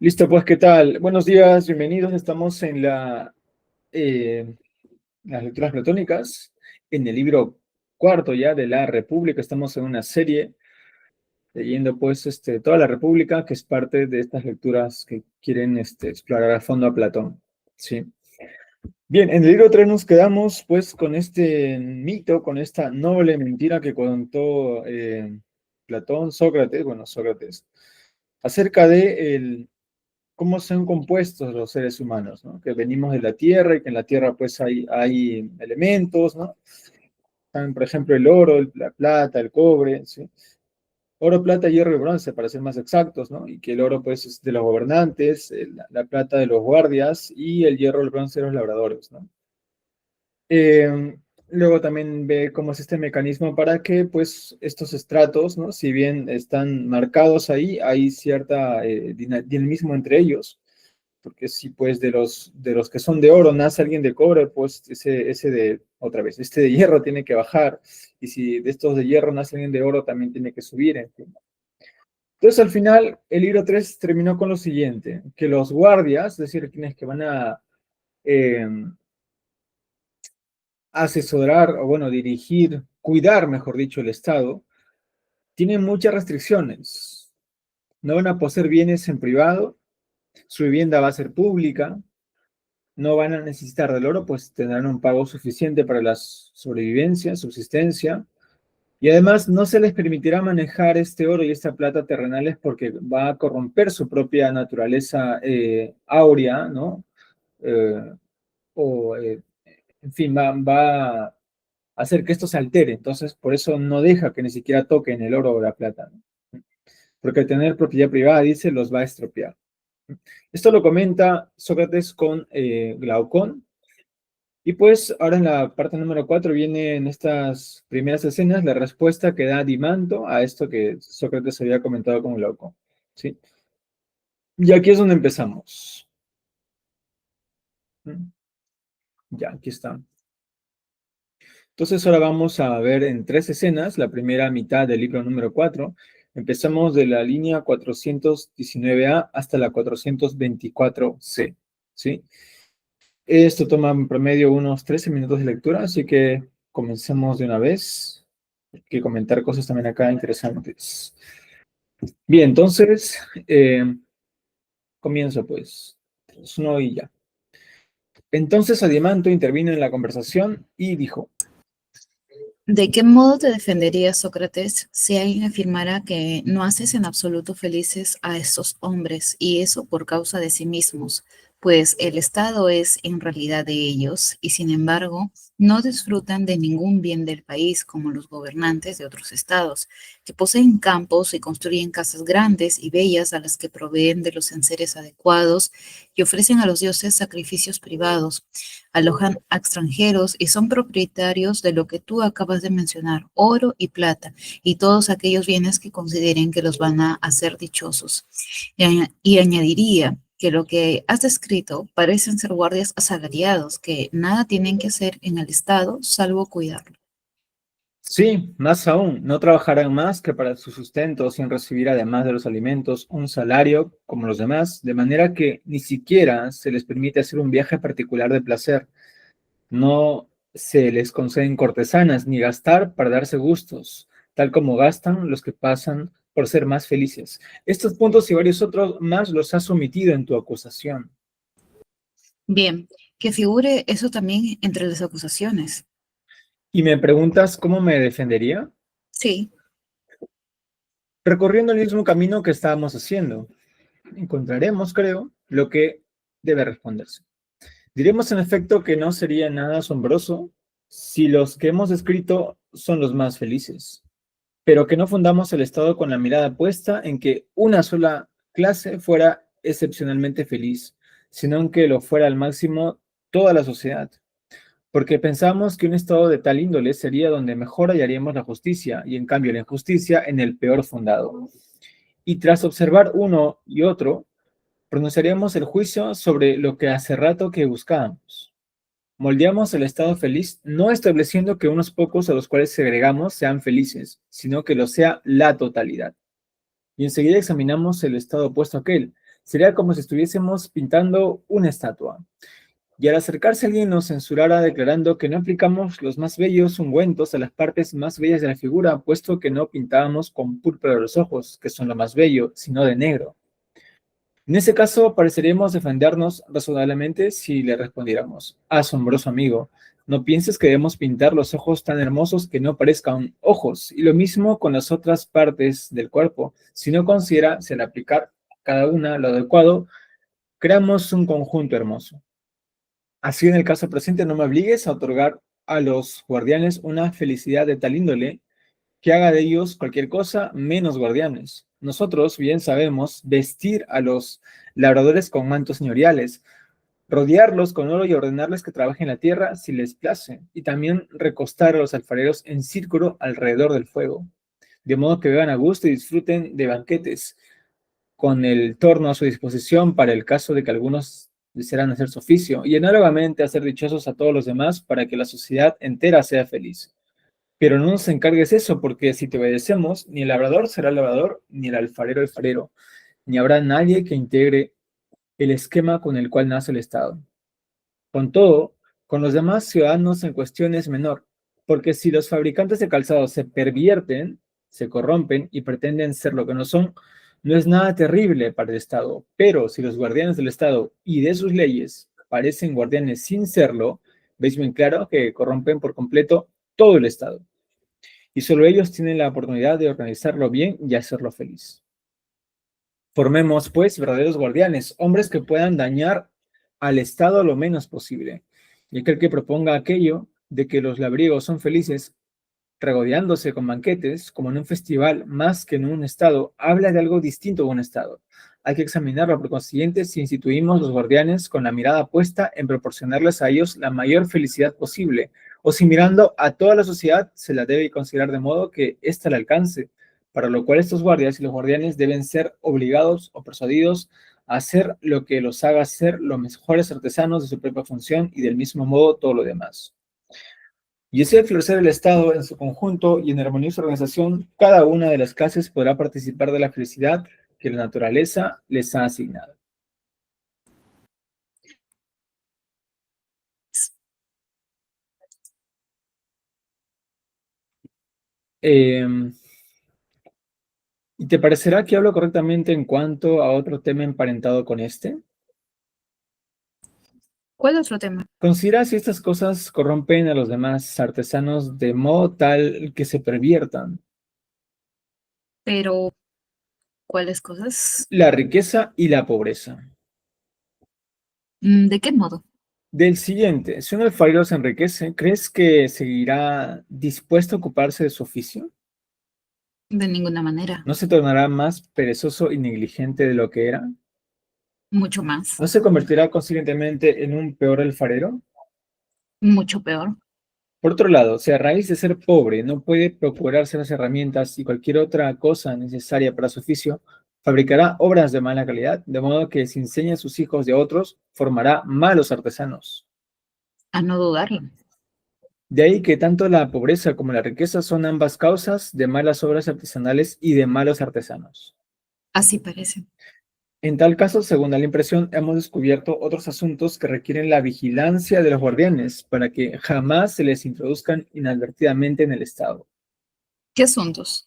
Listo, pues, ¿qué tal? Buenos días, bienvenidos. Estamos en las lecturas platónicas, en el libro cuarto ya de la República. Estamos en una serie leyendo, pues, toda la República, que es parte de estas lecturas que quieren explorar a fondo a Platón. Sí. Bien, en el libro 3 nos quedamos, pues, con este mito, con esta noble mentira que contó Platón, Sócrates, acerca de cómo son compuestos los seres humanos, ¿no? Que venimos de la Tierra y que en la Tierra pues hay elementos, ¿no? Están, por ejemplo, el oro, la plata, el cobre, ¿sí? Oro, plata, hierro y bronce, para ser más exactos, ¿no? Y que el oro pues es de los gobernantes, la plata de los guardias y el hierro, el bronce de los labradores, ¿no? Luego también ve cómo es este mecanismo para que pues estos estratos, ¿no? Si bien están marcados ahí, hay cierta dinamismo entre ellos, porque si pues de los que son de oro nace alguien de cobre, pues este de hierro tiene que bajar, y si de estos de hierro nace alguien de oro, también tiene que subir, en fin. Entonces al final el libro 3 terminó con lo siguiente, que los guardias, es decir, quienes que van a eh, asesorar, o bueno, dirigir, cuidar, mejor dicho, el Estado, tienen muchas restricciones. No van a poseer bienes en privado, su vivienda va a ser pública, no van a necesitar del oro, pues tendrán un pago suficiente para la sobrevivencia, subsistencia, y además no se les permitirá manejar este oro y esta plata terrenales porque va a corromper su propia naturaleza áurea, ¿no? Eh, o, en fin, va a hacer que esto se altere, entonces por eso no deja que ni siquiera toquen el oro o la plata, ¿no? Porque al tener propiedad privada, dice, los va a estropear. Esto lo comenta Sócrates con Glaucón. Y pues ahora en la parte número 4 viene en estas primeras escenas la respuesta que da Dimanto a esto que Sócrates había comentado con Glaucón, ¿sí? Y aquí es donde empezamos. Ya, aquí está. Entonces ahora vamos a ver en tres escenas, la primera mitad del libro número 4. Empezamos de la línea 419A hasta la 424C, ¿sí? Esto toma en promedio unos 13 minutos de lectura, así que comencemos de una vez. Hay que comentar cosas también acá interesantes. Bien, entonces, comienzo pues. Es uno y ya. Entonces Adimanto intervino en la conversación y dijo, ¿De qué modo te defenderías, Sócrates, si alguien afirmara que no haces en absoluto felices a estos hombres y eso por causa de sí mismos? Pues el Estado es en realidad de ellos y sin embargo no disfrutan de ningún bien del país como los gobernantes de otros estados, que poseen campos y construyen casas grandes y bellas a las que proveen de los enseres adecuados y ofrecen a los dioses sacrificios privados, alojan a extranjeros y son propietarios de lo que tú acabas de mencionar, oro y plata, y todos aquellos bienes que consideren que los van a hacer dichosos. Y añadiría que lo que has descrito parecen ser guardias asalariados que nada tienen que hacer en el Estado salvo cuidarlo. sí, más aún, no trabajarán más que para su sustento sin recibir además de los alimentos un salario como los demás, de manera que ni siquiera se les permite hacer un viaje particular de placer. No se les conceden cortesanas ni gastar para darse gustos, tal como gastan los que pasan por ser más felices. Estos puntos y varios otros más los has omitido en tu acusación. Bien, que figure eso también entre las acusaciones. ¿Y me preguntas cómo me defendería? Sí, Recorriendo el mismo camino que estábamos haciendo, encontraremos, creo, lo que debe responderse. Diremos en efecto que no sería nada asombroso si los que hemos descrito son los más felices, pero que no fundamos el Estado con la mirada puesta en que una sola clase fuera excepcionalmente feliz, sino en que lo fuera al máximo toda la sociedad, porque pensamos que un Estado de tal índole sería donde mejor hallaríamos la justicia, y en cambio la injusticia en el peor fundado. Y tras observar uno y otro, pronunciaríamos el juicio sobre lo que hace rato que buscábamos. Moldeamos el estado feliz no estableciendo que unos pocos a los cuales segregamos sean felices, sino que lo sea la totalidad. Y enseguida examinamos el estado opuesto a aquel, Sería como si estuviésemos pintando una estatua. Y al acercarse alguien nos censurara declarando que no aplicamos los más bellos ungüentos a las partes más bellas de la figura, puesto que no pintábamos con púrpura de los ojos, que son lo más bello, sino de negro. En ese caso, pareceríamos defendernos razonablemente si le respondiéramos: asombroso amigo, no pienses que debemos pintar los ojos tan hermosos que no parezcan ojos, y lo mismo con las otras partes del cuerpo. Si no considera, si al aplicar cada una lo adecuado, creamos un conjunto hermoso. Así, en el caso presente, no me obligues a otorgar a los guardianes una felicidad de tal índole que haga de ellos cualquier cosa menos guardianes. Nosotros bien sabemos vestir a los labradores con mantos señoriales, rodearlos con oro y ordenarles que trabajen la tierra si les place, y también recostar a los alfareros en círculo alrededor del fuego, de modo que beban a gusto y disfruten de banquetes, con el torno a su disposición para el caso de que algunos desearan hacer su oficio, y análogamente hacer dichosos a todos los demás para que la sociedad entera sea feliz. Pero no nos encargues eso, porque si te obedecemos, ni el labrador será labrador, ni el alfarero alfarero, ni habrá nadie que integre el esquema con el cual nace el Estado. Con todo, con los demás ciudadanos en cuestión es menor, porque si los fabricantes de calzado se pervierten, se corrompen y pretenden ser lo que no son, no es nada terrible para el Estado. Pero si los guardianes del Estado y de sus leyes parecen guardianes sin serlo, veis bien claro que corrompen por completo todo el Estado. Y solo ellos tienen la oportunidad de organizarlo bien y hacerlo feliz. Formemos, pues, verdaderos guardianes, hombres que puedan dañar al Estado lo menos posible. Y aquel que proponga aquello de que los labriegos son felices regodeándose con banquetes, como en un festival, más que en un Estado, habla de algo distinto de un Estado. Hay que examinarlo por consiguiente si instituimos los guardianes con la mirada puesta en proporcionarles a ellos la mayor felicidad posible, o si mirando a toda la sociedad se la debe considerar de modo que ésta la alcance, para lo cual estos guardias y los guardianes deben ser obligados o persuadidos a hacer lo que los haga ser los mejores artesanos de su propia función y del mismo modo todo lo demás. Y así al florecer el Estado en su conjunto y en armoniosa organización, cada una de las clases podrá participar de la felicidad que la naturaleza les ha asignado. ¿Y te parecerá que hablo correctamente en cuanto a otro tema emparentado con este? ¿Cuál otro tema? Considera si estas cosas corrompen a los demás artesanos de modo tal que se perviertan. Pero, ¿cuáles cosas? La riqueza y la pobreza. ¿De qué modo? Del siguiente, si un alfarero se enriquece, ¿crees que seguirá dispuesto a ocuparse de su oficio? De ninguna manera. ¿No se tornará más perezoso y negligente de lo que era? Mucho más. ¿No se convertirá consiguientemente en un peor alfarero? Mucho peor. Por otro lado, si a raíz de ser pobre no puede procurarse las herramientas y cualquier otra cosa necesaria para su oficio, fabricará obras de mala calidad, de modo que si enseña a sus hijos de otros, formará malos artesanos. A no dudarlo. De ahí que tanto la pobreza como la riqueza son ambas causas de malas obras artesanales y de malos artesanos. Así parece. En tal caso, según da la impresión, hemos descubierto otros asuntos que requieren la vigilancia de los guardianes para que jamás se les introduzcan inadvertidamente en el Estado. ¿Qué asuntos?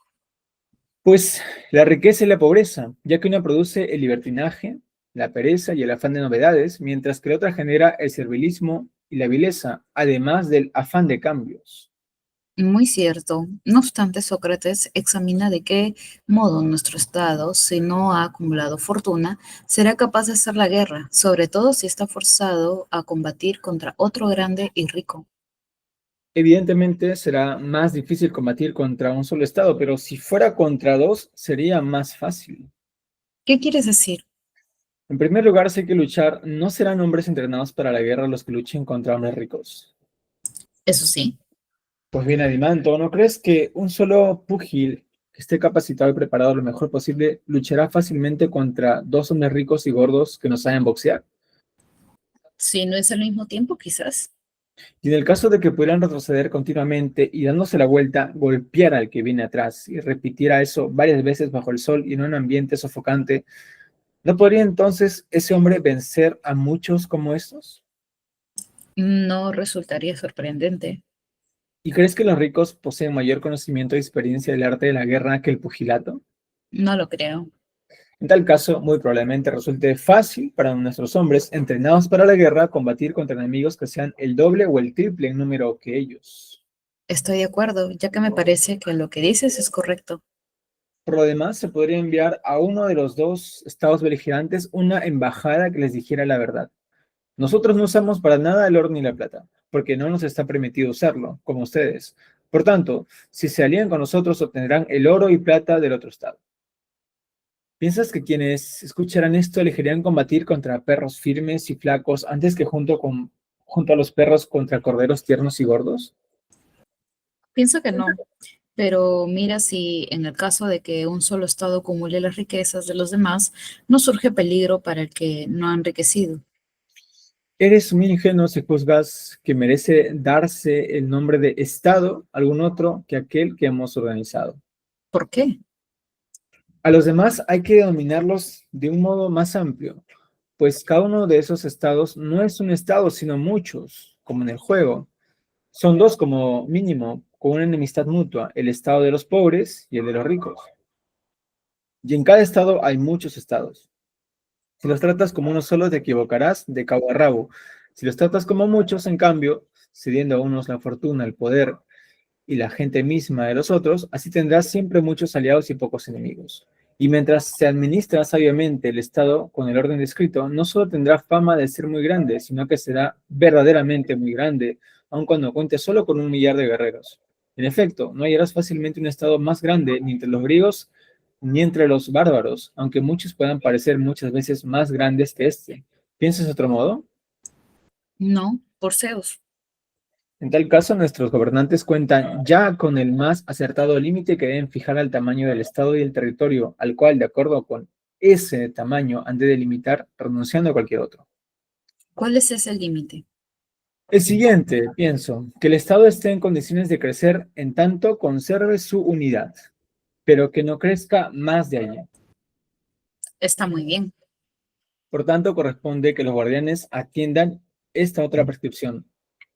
Pues la riqueza y la pobreza, ya que una produce el libertinaje, la pereza y el afán de novedades, mientras que la otra genera el servilismo y la vileza, además del afán de cambios. Muy cierto. No obstante, Sócrates examina de qué modo nuestro Estado, si no ha acumulado fortuna, será capaz de hacer la guerra, sobre todo si está forzado a combatir contra otro grande y rico. Evidentemente será más difícil combatir contra un solo Estado, pero si fuera contra dos, sería más fácil. ¿Qué quieres decir? En primer lugar, si hay que luchar, no serán hombres entrenados para la guerra los que luchen contra hombres ricos. Eso sí. Pues bien, Adimanto, ¿no crees que un solo púgil que esté capacitado y preparado lo mejor posible luchará fácilmente contra dos hombres ricos y gordos que no saben boxear? Si no es al mismo tiempo, quizás. Y en el caso de que pudieran retroceder continuamente y dándose la vuelta, golpear al que viene atrás y repitiera eso varias veces bajo el sol y en un ambiente sofocante, ¿No podría entonces ese hombre vencer a muchos como estos? No resultaría sorprendente. ¿Y crees que los ricos poseen mayor conocimiento y experiencia del arte de la guerra que el pugilato? No lo creo. En tal caso, muy probablemente resulte fácil para nuestros hombres entrenados para la guerra combatir contra enemigos que sean el doble o el triple en número que ellos. Estoy de acuerdo, ya que me parece que lo que dices es correcto. Por lo demás, se podría enviar a uno de los dos estados beligerantes una embajada que les dijera la verdad. Nosotros no usamos para nada el oro ni la plata, porque no nos está permitido usarlo, como ustedes. Por tanto, si se alían con nosotros, obtendrán el oro y plata del otro estado. ¿Piensas que quienes escucharan esto elegirían combatir contra perros firmes y flacos antes que junto a los perros contra corderos tiernos y gordos? Pienso que no, pero mira si en el caso de que un solo estado acumule las riquezas de los demás, no surge peligro para el que no ha enriquecido. Eres muy ingenuo si juzgas que merece darse el nombre de Estado a algún otro que aquel que hemos organizado. ¿Por qué? A los demás hay que dominarlos de un modo más amplio, pues cada uno de esos estados no es un estado, sino muchos, como en el juego. Son dos como mínimo, con una enemistad mutua, el estado de los pobres y el de los ricos. Y en cada estado hay muchos estados. Si los tratas como uno solo, te equivocarás de cabo a rabo. Si los tratas como muchos, en cambio, cediendo a unos la fortuna, el poder y la gente misma de los otros, así tendrás siempre muchos aliados y pocos enemigos. Y mientras se administra sabiamente el Estado con el orden descrito, no solo tendrá fama de ser muy grande, sino que será verdaderamente muy grande, aun cuando cuente solo con 1 millar de guerreros. En efecto, no hallarás fácilmente un Estado más grande ni entre los griegos ni entre los bárbaros, aunque muchos puedan parecer muchas veces más grandes que este. ¿Piensas de otro modo? No, por Zeus. En tal caso, nuestros gobernantes cuentan ya con el más acertado límite que deben fijar al tamaño del Estado y el territorio, al cual, de acuerdo con ese tamaño, han de delimitar, renunciando a cualquier otro. ¿Cuál es ese límite? El siguiente, pienso, que el Estado esté en condiciones de crecer en tanto conserve su unidad, pero que no crezca más de allí. Está muy bien. Por tanto, corresponde que los guardianes atiendan esta otra prescripción: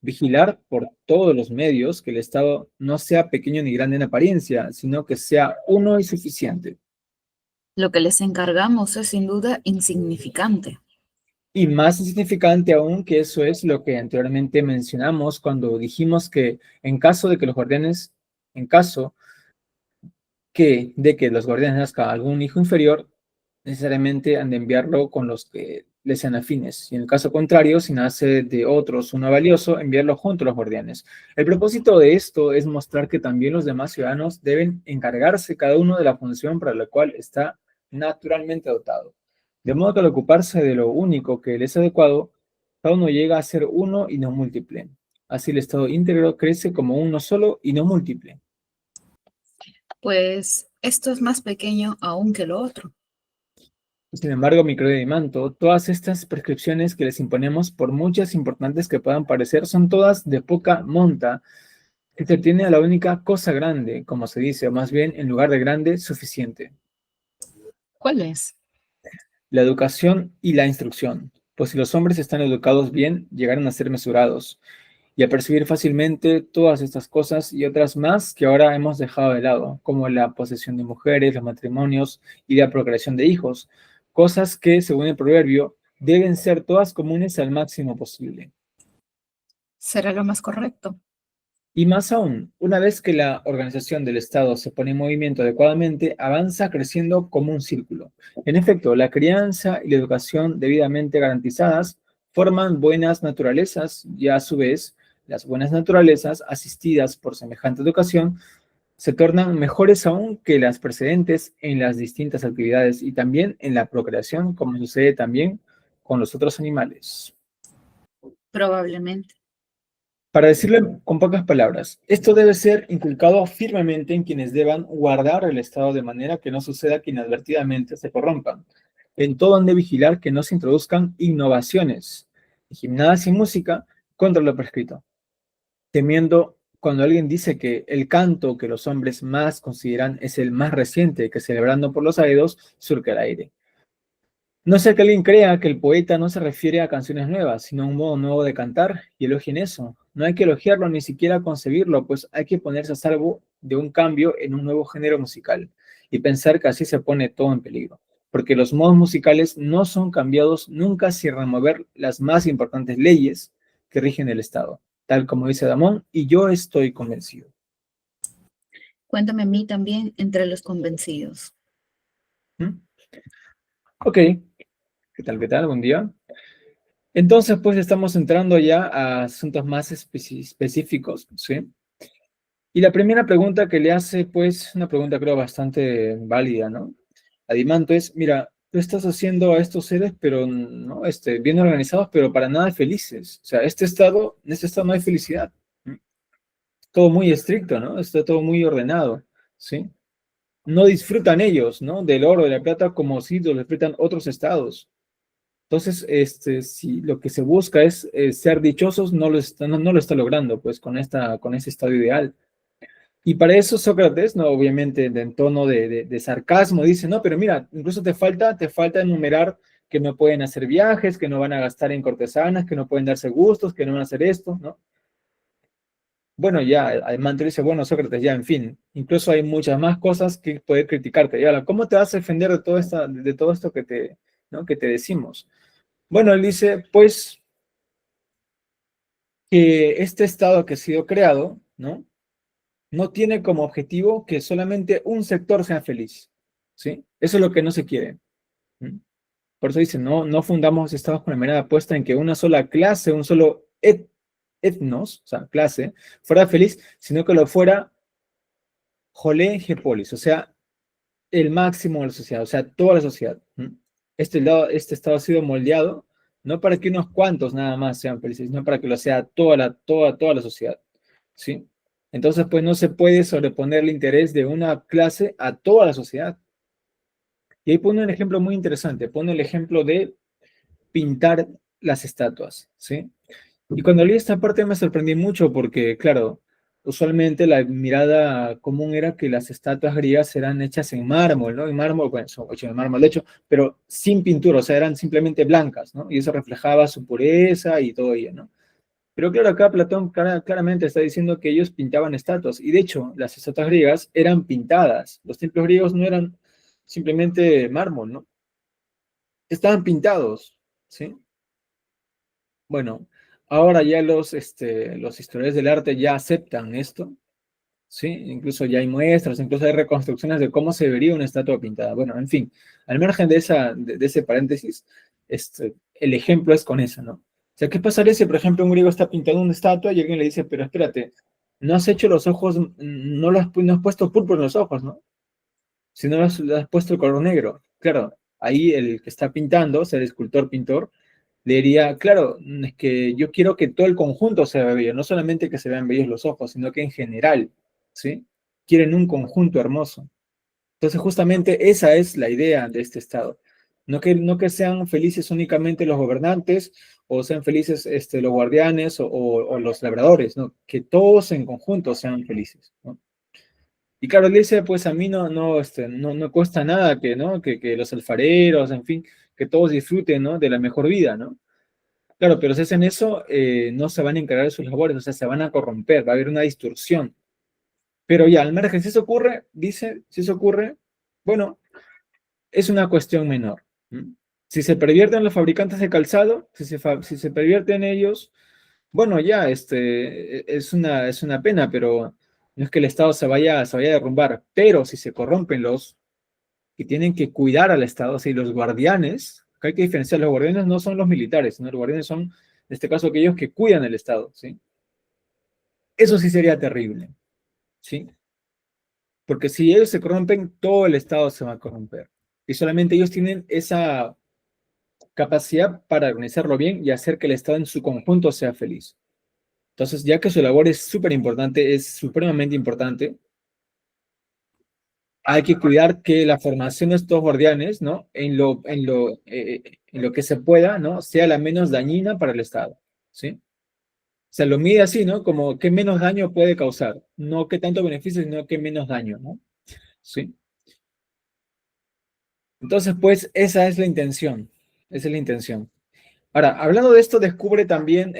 vigilar por todos los medios que el Estado no sea pequeño ni grande en apariencia, sino que sea uno y suficiente. Lo que les encargamos es sin duda insignificante. Y más insignificante aún que eso es lo que anteriormente mencionamos cuando dijimos que en caso de que los guardianes, en caso de que los guardianes nazca algún hijo inferior, necesariamente han de enviarlo con los que les sean afines. Y en el caso contrario, si nace de otros uno valioso, enviarlo junto a los guardianes. El propósito de esto es mostrar que también los demás ciudadanos deben encargarse cada uno de la función para la cual está naturalmente dotado. De modo que al ocuparse de lo único que les es adecuado, cada uno llega a ser uno y no múltiple. Así el estado íntegro crece como uno solo y no múltiple. Pues esto es más pequeño aún que lo otro. Sin embargo, mi querido Manto, todas estas prescripciones que les imponemos, por muchas importantes que puedan parecer, son todas de poca monta, que se tiene a la única cosa grande, como se dice, o más bien, en lugar de grande, suficiente: ¿Cuál es? la educación y la instrucción. Pues si los hombres están educados bien, llegarán a ser mesurados y a percibir fácilmente todas estas cosas y otras más que ahora hemos dejado de lado, como la posesión de mujeres, los matrimonios y la procreación de hijos, cosas que, según el proverbio, deben ser todas comunes al máximo posible. Será lo más correcto. Y más aún, una vez que la organización del Estado se pone en movimiento adecuadamente, avanza creciendo como un círculo. En efecto, la crianza y la educación debidamente garantizadas forman buenas naturalezas y a su vez, las buenas naturalezas asistidas por semejante educación se tornan mejores aún que las precedentes en las distintas actividades y también en la procreación, como sucede también con los otros animales. Probablemente. Para decirlo con pocas palabras, esto debe ser inculcado firmemente en quienes deban guardar el Estado de manera que no suceda que inadvertidamente se corrompan. En todo han de vigilar que no se introduzcan innovaciones, gimnasia y música contra lo prescrito, temiendo cuando alguien dice que el canto que los hombres más consideran es el más reciente, que celebrando por los aedos surca el aire. No sea que alguien crea que el poeta no se refiere a canciones nuevas, sino a un modo nuevo de cantar, y elogien eso. No hay que elogiarlo ni siquiera concebirlo, pues hay que ponerse a salvo de un cambio en un nuevo género musical y pensar que así se pone todo en peligro. Porque los modos musicales no son cambiados nunca sin remover las más importantes leyes que rigen el Estado, tal como dice Damón, y yo estoy convencido. Cuéntame a mí también entre los convencidos. ¿Mm? Ok, ¿qué tal? ¿Qué tal? Buen día. Entonces, pues estamos entrando ya a asuntos más específicos, ¿sí? Y la primera pregunta que le hace, pues, una pregunta creo bastante válida, ¿no? Adimanto es, mira, tú estás haciendo a estos seres, pero, ¿no? Bien organizados, pero para nada felices. O sea, en este estado no hay felicidad. ¿Mm? Todo muy estricto, ¿no? Está todo muy ordenado, ¿sí? No disfrutan ellos, ¿no? Del oro, de la plata, como si lo disfrutan otros estados. Entonces, si lo que se busca es ser dichosos, no lo está logrando, pues, con ese estado ideal. Y para eso Sócrates, no, obviamente, en tono de sarcasmo, dice, no, pero mira, incluso te falta enumerar que no pueden hacer viajes, que no van a gastar en cortesanas, que no pueden darse gustos, que no van a hacer esto, ¿no? Bueno, ya, además te dice, bueno, Sócrates, ya, en fin, incluso hay muchas más cosas que poder criticarte. Y ahora, ¿cómo te vas a defender de todo esto ¿no? que te decimos? Bueno, él dice, pues, que este estado que ha sido creado, ¿no? No tiene como objetivo que solamente un sector sea feliz, ¿sí? Eso es lo que no se quiere. ¿Mm? Por eso dice, no fundamos estados con la mirada puesta en que una sola clase, un solo etnos, o sea, clase, fuera feliz, sino que lo fuera jolé gepolis, o sea, el máximo de la sociedad, o sea, toda la sociedad. ¿Mm? Este estado ha sido moldeado no para que unos cuantos nada más sean felices, sino para que lo sea toda la sociedad, ¿sí? Entonces, pues no se puede sobreponer el interés de una clase a toda la sociedad. Y ahí pone un ejemplo muy interesante, pone el ejemplo de pintar las estatuas, ¿sí? Y cuando leí esta parte me sorprendí mucho porque, claro, usualmente la mirada común era que las estatuas griegas eran hechas en mármol, ¿no? En mármol, bueno, son hechas en mármol, de hecho, pero sin pintura, o sea, eran simplemente blancas, ¿no? Y eso reflejaba su pureza y todo ello, ¿no? Pero claro, acá Platón claramente está diciendo que ellos pintaban estatuas, y de hecho, las estatuas griegas eran pintadas. Los templos griegos no eran simplemente mármol, ¿no? Estaban pintados, ¿sí? Bueno, ahora ya los historiadores del arte ya aceptan esto, ¿sí? Incluso ya hay muestras, incluso hay reconstrucciones de cómo se vería una estatua pintada. Bueno, en fin, al margen de ese paréntesis, el ejemplo es con eso, ¿no? O sea, ¿qué pasaría si, por ejemplo, un griego está pintando una estatua y alguien le dice, pero espérate, no has hecho los ojos, no has puesto púrpura en los ojos, ¿no? Si no le has puesto el color negro. Claro, ahí el que está pintando, o sea, el escultor pintor, le diría, claro, es que yo quiero que todo el conjunto se vea bello, no solamente que se vean bellos los ojos, sino que en general, ¿sí? Quieren un conjunto hermoso. Entonces, justamente esa es la idea de este Estado. No que sean felices únicamente los gobernantes o sean felices los guardianes o los labradores, ¿no? Que todos en conjunto sean felices, ¿no? Y claro, él dice, pues a mí no cuesta nada que, ¿no? Que los alfareros, en fin, que todos disfruten, ¿no? De la mejor vida, ¿no? Claro, pero si hacen eso, no se van a encargar de sus labores, o sea, se van a corromper, va a haber una distorsión. Pero ya, al margen, si eso ocurre, dice, si eso ocurre, bueno, es una cuestión menor. ¿Mm? Si se pervierten los fabricantes de calzado, si se pervierten ellos, bueno, ya, es una pena, pero no es que el Estado se vaya a derrumbar, pero si se corrompen los que tienen que cuidar al Estado, si los guardianes, que hay que diferenciar, los guardianes no son los militares, sino los guardianes son, en este caso, aquellos que cuidan el Estado, ¿sí? Eso sí sería terrible, ¿sí? Porque si ellos se corrompen, todo el Estado se va a corromper. Y solamente ellos tienen esa capacidad para organizarlo bien y hacer que el Estado en su conjunto sea feliz. Entonces, ya que su labor es súper importante, es supremamente importante, hay que cuidar que la formación de estos guardianes, ¿no? En lo que se pueda, ¿no? Sea la menos dañina para el Estado, ¿sí? Se lo mide así, ¿no? Como qué menos daño puede causar, no qué tanto beneficio, sino qué menos daño, ¿no? Sí. Entonces, pues, esa es la intención. Esa es la intención. Ahora, hablando de esto, descubre también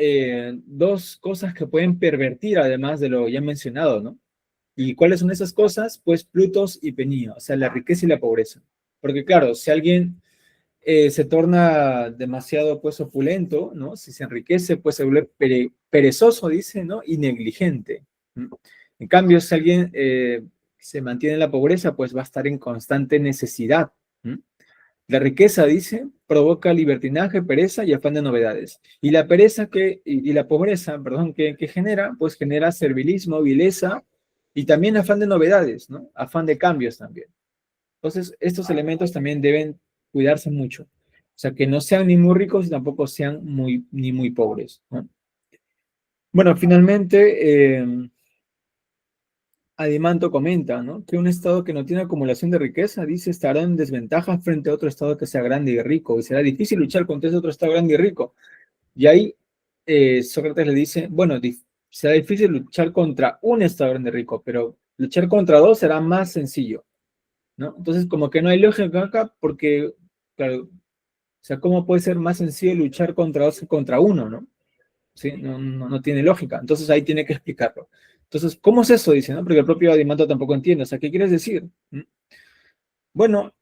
dos cosas que pueden pervertir, además de lo ya mencionado, ¿no? ¿Y cuáles son esas cosas? Pues Plutos y Penía, o sea, la riqueza y la pobreza. Porque claro, si alguien se torna demasiado pues opulento, ¿no? Si se enriquece, pues se vuelve perezoso, dice, ¿no? Y negligente. ¿No? En cambio, si alguien se mantiene en la pobreza, pues va a estar en constante necesidad. ¿No? La riqueza, dice, provoca libertinaje, pereza y afán de novedades. Y la pereza y la pobreza, perdón, que genera, pues genera servilismo, vileza y también afán de novedades, ¿no? Afán de cambios también. Entonces, estos elementos también deben cuidarse mucho. O sea, que no sean ni muy ricos y tampoco sean ni muy pobres, ¿no? Bueno, finalmente, Adimanto comenta, ¿no? Que un estado que no tiene acumulación de riqueza, dice, estará en desventaja frente a otro estado que sea grande y rico, y será difícil luchar contra ese otro estado grande y rico. Y ahí Sócrates le dice, bueno, será difícil luchar contra un estado grande y rico, pero luchar contra dos será más sencillo, ¿no? Entonces, como que no hay lógica acá, porque, claro, o sea, ¿cómo puede ser más sencillo luchar contra dos que contra uno, ¿no? ¿Sí? No tiene lógica. Entonces ahí tiene que explicarlo. Entonces, ¿cómo es eso? Dice, ¿no? Porque el propio Adimanto tampoco entiende. O sea, ¿qué quieres decir? ¿Mm? Bueno,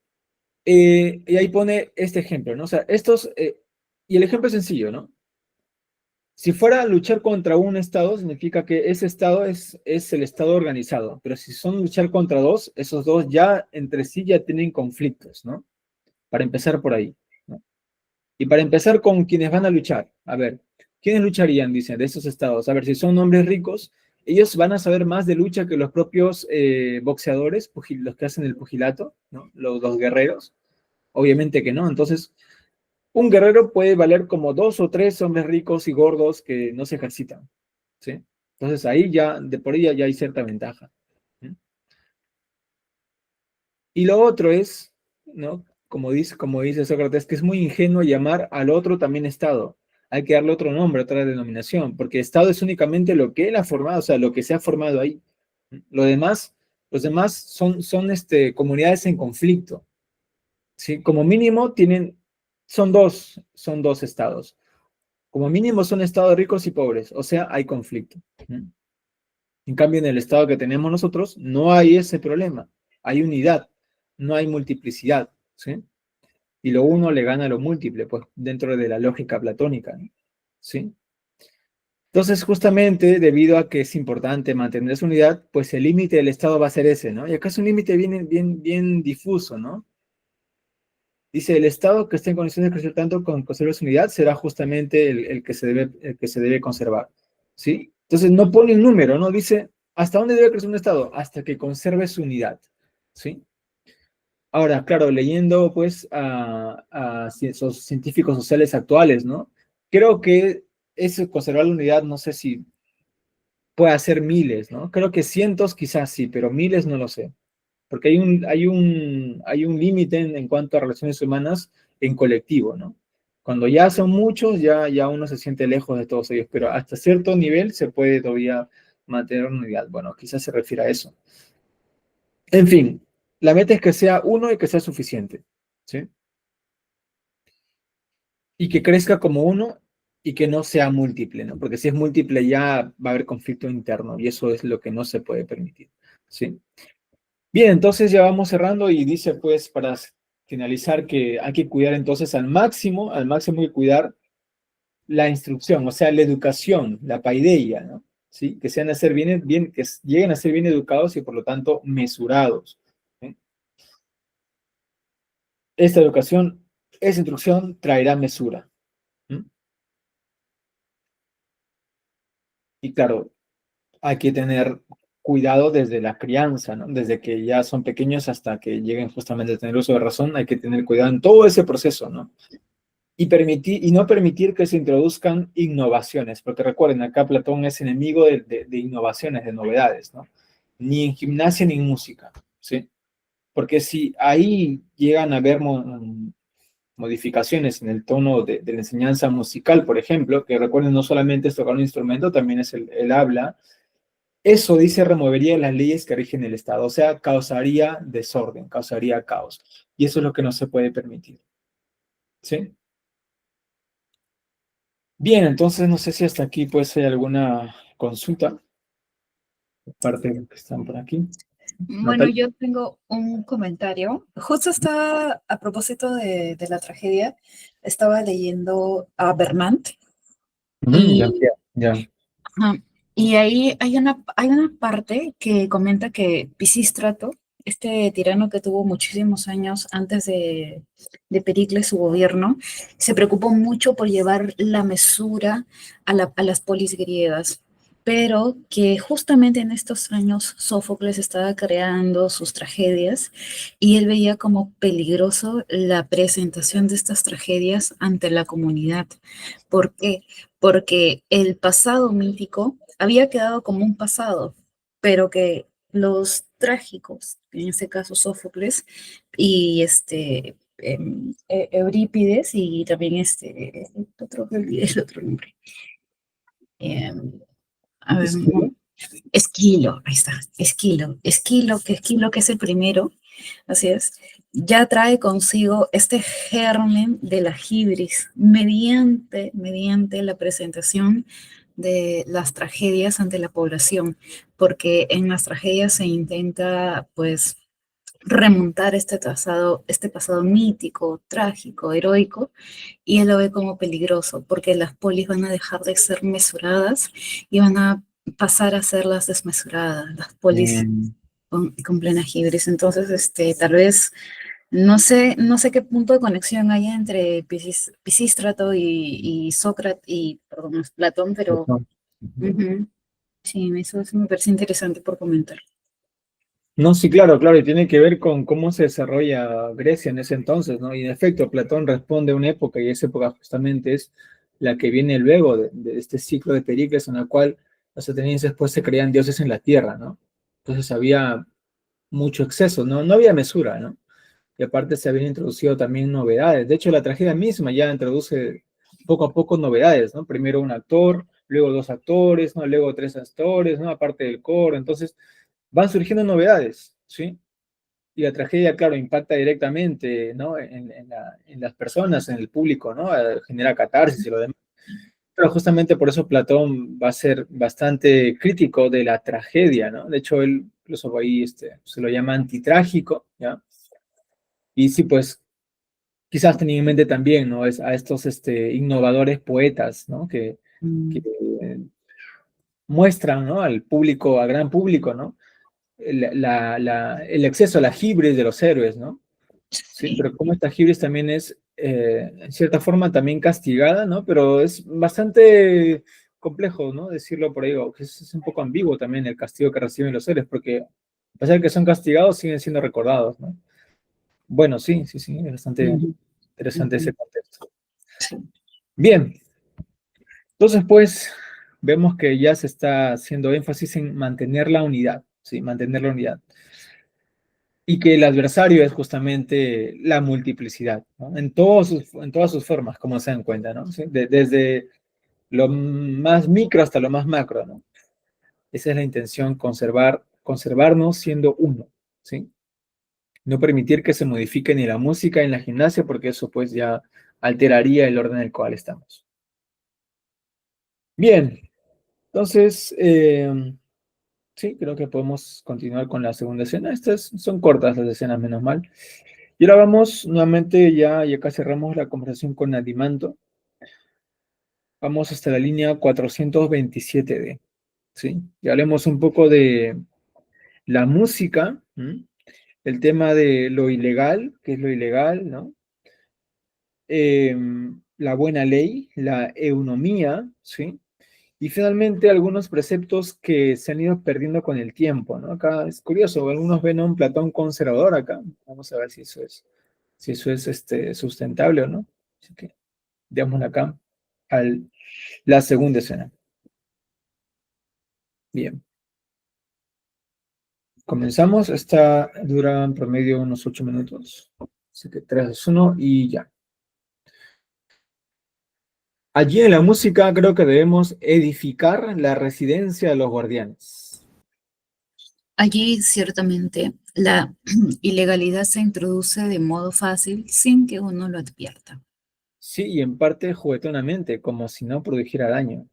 y ahí pone este ejemplo, ¿no? O sea, y el ejemplo es sencillo, ¿no? Si fuera a luchar contra un estado, significa que ese estado es el estado organizado, pero si son luchar contra dos, esos dos ya entre sí ya tienen conflictos, ¿no? Para empezar por ahí, ¿no? Y para empezar con quienes van a luchar, a ver, ¿quiénes lucharían? Dicen, de esos estados. A ver, si son hombres ricos, ellos van a saber más de lucha que los propios boxeadores, los que hacen el pugilato, ¿no? Los guerreros. Obviamente que no. Entonces, un guerrero puede valer como dos o tres hombres ricos y gordos que no se ejercitan, ¿sí? Entonces ahí ya, de por ahí ya hay cierta ventaja. ¿Sí? Y lo otro es, ¿no? Como dice Sócrates, que es muy ingenuo llamar al otro también Estado. Hay que darle otro nombre, otra denominación, porque Estado es únicamente lo que él ha formado, o sea, lo que se ha formado ahí. Lo demás, los demás son comunidades en conflicto. ¿Sí? Como mínimo son dos estados. Como mínimo son estados ricos y pobres, o sea, hay conflicto. ¿Mm? En cambio, en el estado que tenemos nosotros, no hay ese problema. Hay unidad, no hay multiplicidad, ¿sí? Y lo uno le gana a lo múltiple, pues dentro de la lógica platónica, ¿no? ¿Sí? Entonces, justamente debido a que es importante mantener esa unidad, pues el límite del estado va a ser ese, ¿no? Y acá es un límite bien difuso, ¿no? Dice, el estado que esté en condiciones de crecer tanto con conservar su unidad será justamente el que se debe conservar, ¿sí? Entonces no pone un número, ¿no? Dice, ¿hasta dónde debe crecer un estado? Hasta que conserve su unidad, ¿sí? Ahora, claro, leyendo pues a esos científicos sociales actuales, ¿no? Creo que eso conservar la unidad, no sé si puede ser miles, ¿no? Creo que cientos quizás sí, pero miles no lo sé. Porque hay un límite en cuanto a relaciones humanas en colectivo, ¿no? Cuando ya son muchos, ya uno se siente lejos de todos ellos, pero hasta cierto nivel se puede todavía mantener una unidad. Bueno, quizás se refiere a eso. En fin, la meta es que sea uno y que sea suficiente, ¿sí? Y que crezca como uno y que no sea múltiple, ¿no? Porque si es múltiple ya va a haber conflicto interno y eso es lo que no se puede permitir, ¿sí? Bien, entonces ya vamos cerrando y dice pues para finalizar que hay que cuidar entonces al máximo hay que cuidar la instrucción, o sea, la educación, la paideia, ¿no? ¿Sí? Que sean a ser que lleguen a ser bien educados y por lo tanto mesurados. ¿Sí? Esta educación, esa instrucción traerá mesura. ¿Sí? Y claro, hay que tener cuidado desde la crianza, ¿no? Desde que ya son pequeños hasta que lleguen justamente a tener uso de razón, hay que tener cuidado en todo ese proceso, ¿no? Y no permitir que se introduzcan innovaciones, porque recuerden, acá Platón es enemigo de innovaciones, de novedades, ¿no? Ni en gimnasia ni en música, ¿sí? Porque si ahí llegan a haber modificaciones en el tono de la enseñanza musical, por ejemplo, que recuerden no solamente es tocar un instrumento, también es el habla, eso dice removería las leyes que rigen el Estado, o sea, causaría desorden, causaría caos. Y eso es lo que no se puede permitir, ¿sí? Bien, entonces no sé si hasta aquí puede ser alguna consulta por parte de los que están por aquí. Bueno, Natalia. yo tengo un comentario. Justo estaba, a propósito de la tragedia, estaba leyendo a Bernard Ujú, ya, y, ya. ajá, y ahí hay una parte que comenta que Pisístrato, este tirano que tuvo muchísimos años antes de Pericles, su gobierno, se preocupó mucho por llevar la mesura a las polis griegas, pero que justamente en estos años Sófocles estaba creando sus tragedias y él veía como peligroso la presentación de estas tragedias ante la comunidad. ¿Por qué? Porque el pasado mítico había quedado como un pasado, pero que los trágicos, en este caso Sófocles y Eurípides y también el otro nombre. em, a ver, ¿Esquilo? Esquilo, ahí está, Esquilo, que es el primero, así es, ya trae consigo este germen de la hibris mediante la presentación de las tragedias ante la población, porque en las tragedias se intenta, pues, remontar este pasado mítico, trágico, heroico, y él lo ve como peligroso, porque las polis van a dejar de ser mesuradas y van a pasar a ser las desmesuradas, las polis Mm, con plena hibris. Entonces, tal vez, no sé qué punto de conexión hay entre Pisístrato y Sócrates, y, perdón, Platón, pero perdón. Ujú. ujú, sí, eso me parece interesante por comentar. No, sí, claro, claro, y tiene que ver con cómo se desarrolla Grecia en ese entonces, ¿no? Y en efecto, Platón responde a una época, y esa época justamente es la que viene luego de este ciclo de Pericles, en la cual los atenienses pues se creían dioses en la tierra, ¿no? Entonces había mucho exceso, ¿no? No había mesura, ¿no? Y aparte se habían introducido también novedades. De hecho, la tragedia misma ya introduce poco a poco novedades, ¿no? Primero un actor, luego dos actores, ¿no? Luego tres actores, ¿no? Aparte del coro. Entonces, van surgiendo novedades, ¿sí? Y la tragedia, claro, impacta directamente, ¿no? En las personas, en el público, ¿no? Genera catarsis y lo demás. Pero justamente por eso Platón va a ser bastante crítico de la tragedia, ¿no? De hecho, él incluso ahí se lo llama antitrágico, ¿ya? Y sí, pues quizás tenía en mente también, ¿no? Es a estos innovadores poetas, ¿no? Que Mm, muestran, ¿no? Al público, al gran público, ¿no? El exceso, la hibris de los héroes, ¿no? Sí, sí. pero como esta hibris también es, en cierta forma, también castigada, ¿no? Pero es bastante complejo, ¿no? Decirlo por ahí, o que es un poco ambiguo también el castigo que reciben los héroes, porque a pesar de que son castigados, siguen siendo recordados, ¿no? Bueno, sí, sí, sí, es bastante Ujú, interesante ujú, ese contexto. sí. Bien, entonces pues vemos que ya se está haciendo énfasis en mantener la unidad, ¿sí? Mantener la unidad. Y que el adversario es justamente la multiplicidad, ¿no? En todas sus formas, como se dan cuenta, ¿no? ¿Sí? Desde lo más micro hasta lo más macro, ¿no? Esa es la intención, conservarnos siendo uno, ¿sí? No permitir que se modifique ni la música en la gimnasia, porque eso pues ya alteraría el orden en el cual estamos. Bien, entonces, sí, creo que podemos continuar con la segunda escena. Estas son cortas las escenas, menos mal. Y ahora vamos nuevamente, ya casi cerramos la conversación con Adimanto. Vamos hasta la línea 427D, ¿sí? Y hablemos un poco de la música, ¿m? El tema de lo ilegal, qué es lo ilegal, ¿no? La buena ley, la eunomía, ¿sí? Y finalmente algunos preceptos que se han ido perdiendo con el tiempo, ¿no? Acá es curioso, algunos ven a un Platón conservador acá. Vamos a ver si eso es sustentable o no. Así que démosle acá a la segunda escena. Bien, comenzamos. Esta dura en promedio unos 8 minutos. Así que 3, 2, 1 y ya. Allí en la música creo que debemos edificar la residencia de los guardianes. Allí ciertamente la ilegalidad se introduce de modo fácil sin que uno lo advierta. Sí, y en parte juguetonamente, como si no produjera daño.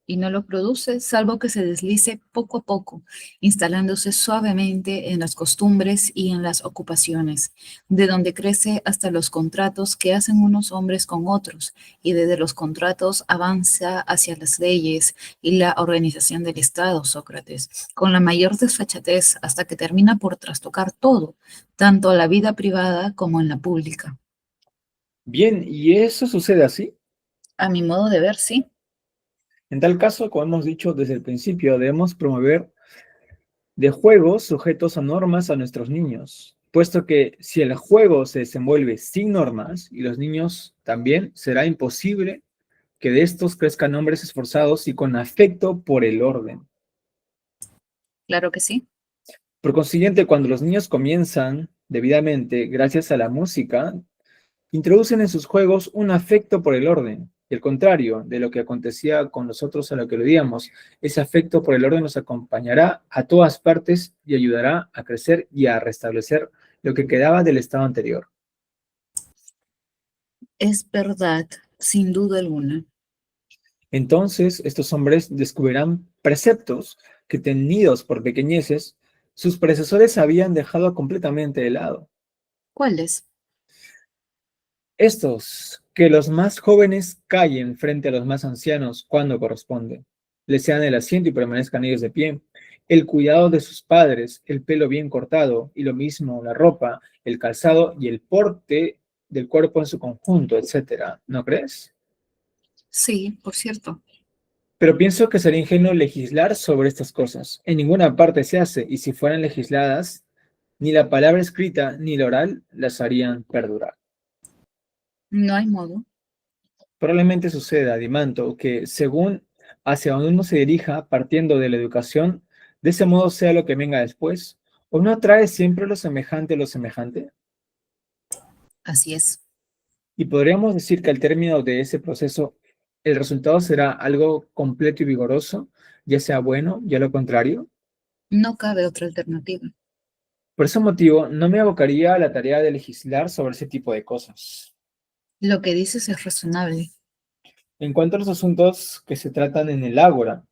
Y no lo produce salvo que se deslice poco a poco, instalándose suavemente en las costumbres y en las ocupaciones, de donde crece hasta los contratos que hacen unos hombres con otros, y desde los contratos avanza hacia las leyes y la organización del Estado, Sócrates, con la mayor desfachatez hasta que termina por trastocar todo, tanto la vida privada como en la pública. Bien, ¿y eso sucede así? A mi modo de ver, sí. En tal caso, como hemos dicho desde el principio, debemos promover de juegos sujetos a normas a nuestros niños, puesto que si el juego se desenvuelve sin normas y los niños también, será imposible que de estos crezcan hombres esforzados y con afecto por el orden. Claro que sí. Por consiguiente, cuando los niños comienzan debidamente, gracias a la música, introducen en sus juegos un afecto por el orden. Y el contrario de lo que acontecía con nosotros a lo que lo digamos, ese afecto por el orden nos acompañará a todas partes y ayudará a crecer y a restablecer lo que quedaba del estado anterior. Es verdad, sin duda alguna. Entonces, estos hombres descubrirán preceptos que, tenidos por pequeñeces, sus predecesores habían dejado completamente de lado. ¿Cuáles? Estos, que los más jóvenes callen frente a los más ancianos cuando corresponde, les sean el asiento y permanezcan ellos de pie, el cuidado de sus padres, el pelo bien cortado, y lo mismo la ropa, el calzado y el porte del cuerpo en su conjunto, etcétera. ¿No crees? Sí, por cierto. Pero pienso que sería ingenuo legislar sobre estas cosas. En ninguna parte se hace, y si fueran legisladas, ni la palabra escrita ni la oral las harían perdurar. No hay modo. Probablemente suceda, Dimanto, que según hacia donde uno se dirija, partiendo de la educación, de ese modo sea lo que venga después, o no atrae siempre lo semejante, Así es. y podríamos decir que al término de ese proceso, el resultado será algo completo y vigoroso, ya sea bueno, ya lo contrario. No cabe otra alternativa. Por ese motivo, no me abocaría a la tarea de legislar sobre ese tipo de cosas. Lo que dices es razonable. En cuanto a los asuntos que se tratan en el ágora,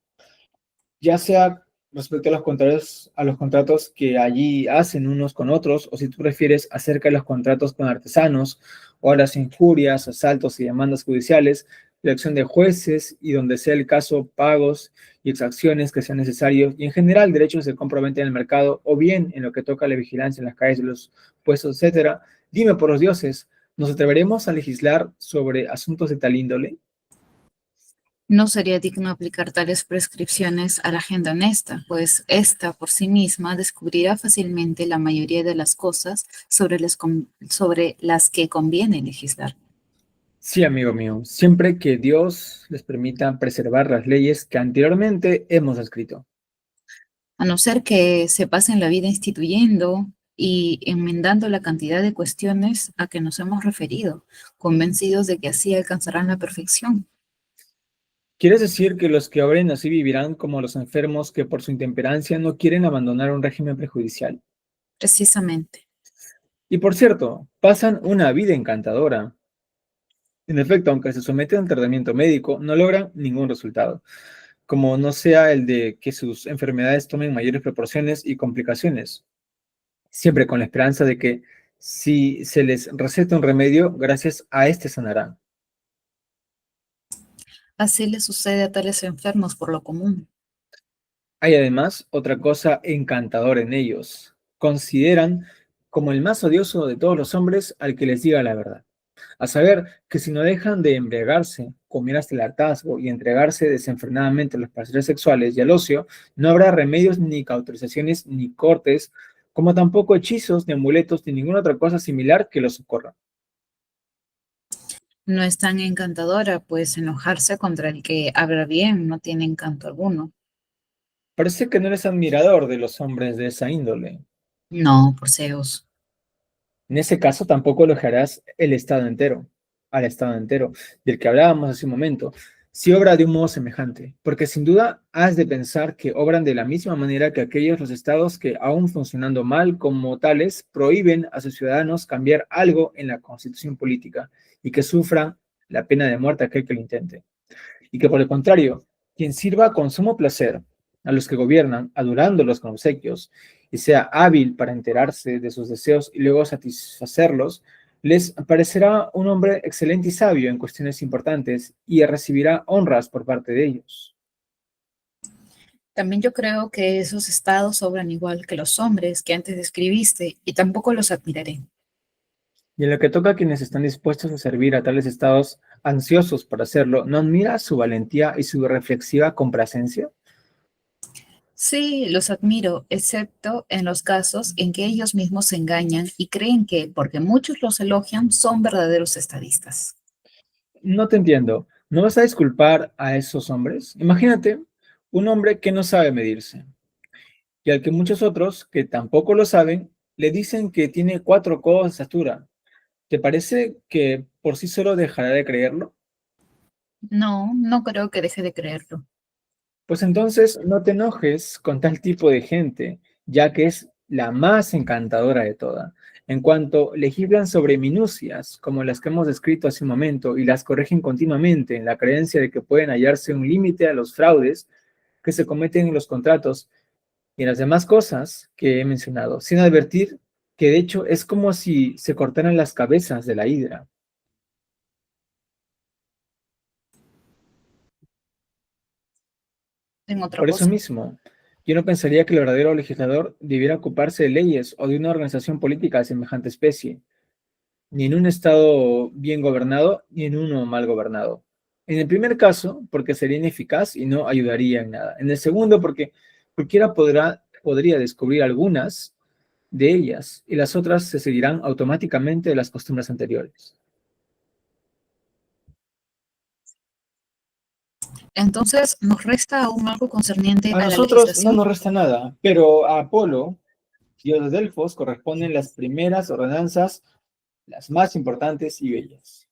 ya sea respecto a los contratos que allí hacen unos con otros, o si tú prefieres acerca de los contratos con artesanos, o a las injurias, asaltos y demandas judiciales, elección de jueces y donde sea el caso, pagos y exacciones que sean necesarios, y en general derechos de compra-venta en el mercado, o bien en lo que toca a la vigilancia en las calles de los puestos, etcétera. Dime por los dioses, ¿nos atreveremos a legislar sobre asuntos de tal índole? No sería digno aplicar tales prescripciones a la gente honesta, pues ésta por sí misma descubrirá fácilmente la mayoría de las cosas sobre las que conviene legislar, Sí, amigo mío, siempre que Dios les permita preservar las leyes que anteriormente hemos escrito. a no ser que se pasen la vida instituyendo y enmendando la cantidad de cuestiones a que nos hemos referido, convencidos de que así alcanzarán la perfección. ¿Quieres decir que los que obren así vivirán como los enfermos que por su intemperancia no quieren abandonar un régimen prejudicial? Precisamente. Y por cierto, pasan una vida encantadora. En efecto, aunque se someten a un tratamiento médico, no logran ningún resultado, como no sea el de que sus enfermedades tomen mayores proporciones y complicaciones, siempre con la esperanza de que si se les receta un remedio, gracias a este sanarán. Así le sucede a tales enfermos por lo común. Hay además otra cosa encantadora en ellos. Consideran como el más odioso de todos los hombres al que les diga la verdad. A saber, que si no dejan de embriagarse, comer hasta el hartazgo y entregarse desenfrenadamente a los placeres sexuales y al ocio, no habrá remedios ni cauterizaciones ni cortes, como tampoco hechizos ni amuletos ni ninguna otra cosa similar que los socorra. No es tan encantadora, pues enojarse contra el que habla bien no tiene encanto alguno. Parece que no eres admirador de los hombres de esa índole. No, por Zeus. En ese caso tampoco elogiarás el estado entero, al estado entero, del que hablábamos hace un momento, si obra de un modo semejante, porque sin duda has de pensar que obran de la misma manera que aquellos los estados que, aún funcionando mal como tales, prohíben a sus ciudadanos cambiar algo en la constitución política y que sufran la pena de muerte a aquel que lo intente. Y que por el contrario, quien sirva con sumo placer a los que gobiernan, adorándolos con obsequios, y sea hábil para enterarse de sus deseos y luego satisfacerlos, les parecerá un hombre excelente y sabio en cuestiones importantes y recibirá honras por parte de ellos. También yo creo que esos estados obran igual que los hombres que antes describiste y tampoco los admiraré. Y en lo que toca a quienes están dispuestos a servir a tales estados ansiosos por hacerlo, ¿no admira su valentía y su reflexiva complacencia? Sí, los admiro, excepto en los casos en que ellos mismos se engañan y creen que, porque muchos los elogian, son verdaderos estadistas. No te entiendo. ¿No vas a disculpar a esos hombres? Imagínate un hombre que no sabe medirse y al que muchos otros, que tampoco lo saben, le dicen que tiene 4 codos de estatura. ¿Te parece que por sí solo dejará de creerlo? No, no creo que deje de creerlo. Pues entonces no te enojes con tal tipo de gente, ya que es la más encantadora de toda. En cuanto legislan sobre minucias, como las que hemos descrito hace un momento, y las corrigen continuamente en la creencia de que pueden hallarse un límite a los fraudes que se cometen en los contratos y en las demás cosas que he mencionado, sin advertir que de hecho es como si se cortaran las cabezas de la hidra. En otra Por eso cosa. mismo, yo no pensaría que el verdadero legislador debiera ocuparse de leyes o de una organización política de semejante especie, ni en un Estado bien gobernado, ni en uno mal gobernado. En el primer caso, porque sería ineficaz y no ayudaría en nada. En el segundo, porque cualquiera podría descubrir algunas de ellas y las otras se seguirán automáticamente de las costumbres anteriores. Entonces, nos resta aún algo concerniente A a la nosotros no legislación. nos resta nada, pero a Apolo, dios de Delfos, corresponden las primeras ordenanzas, las más importantes y bellas.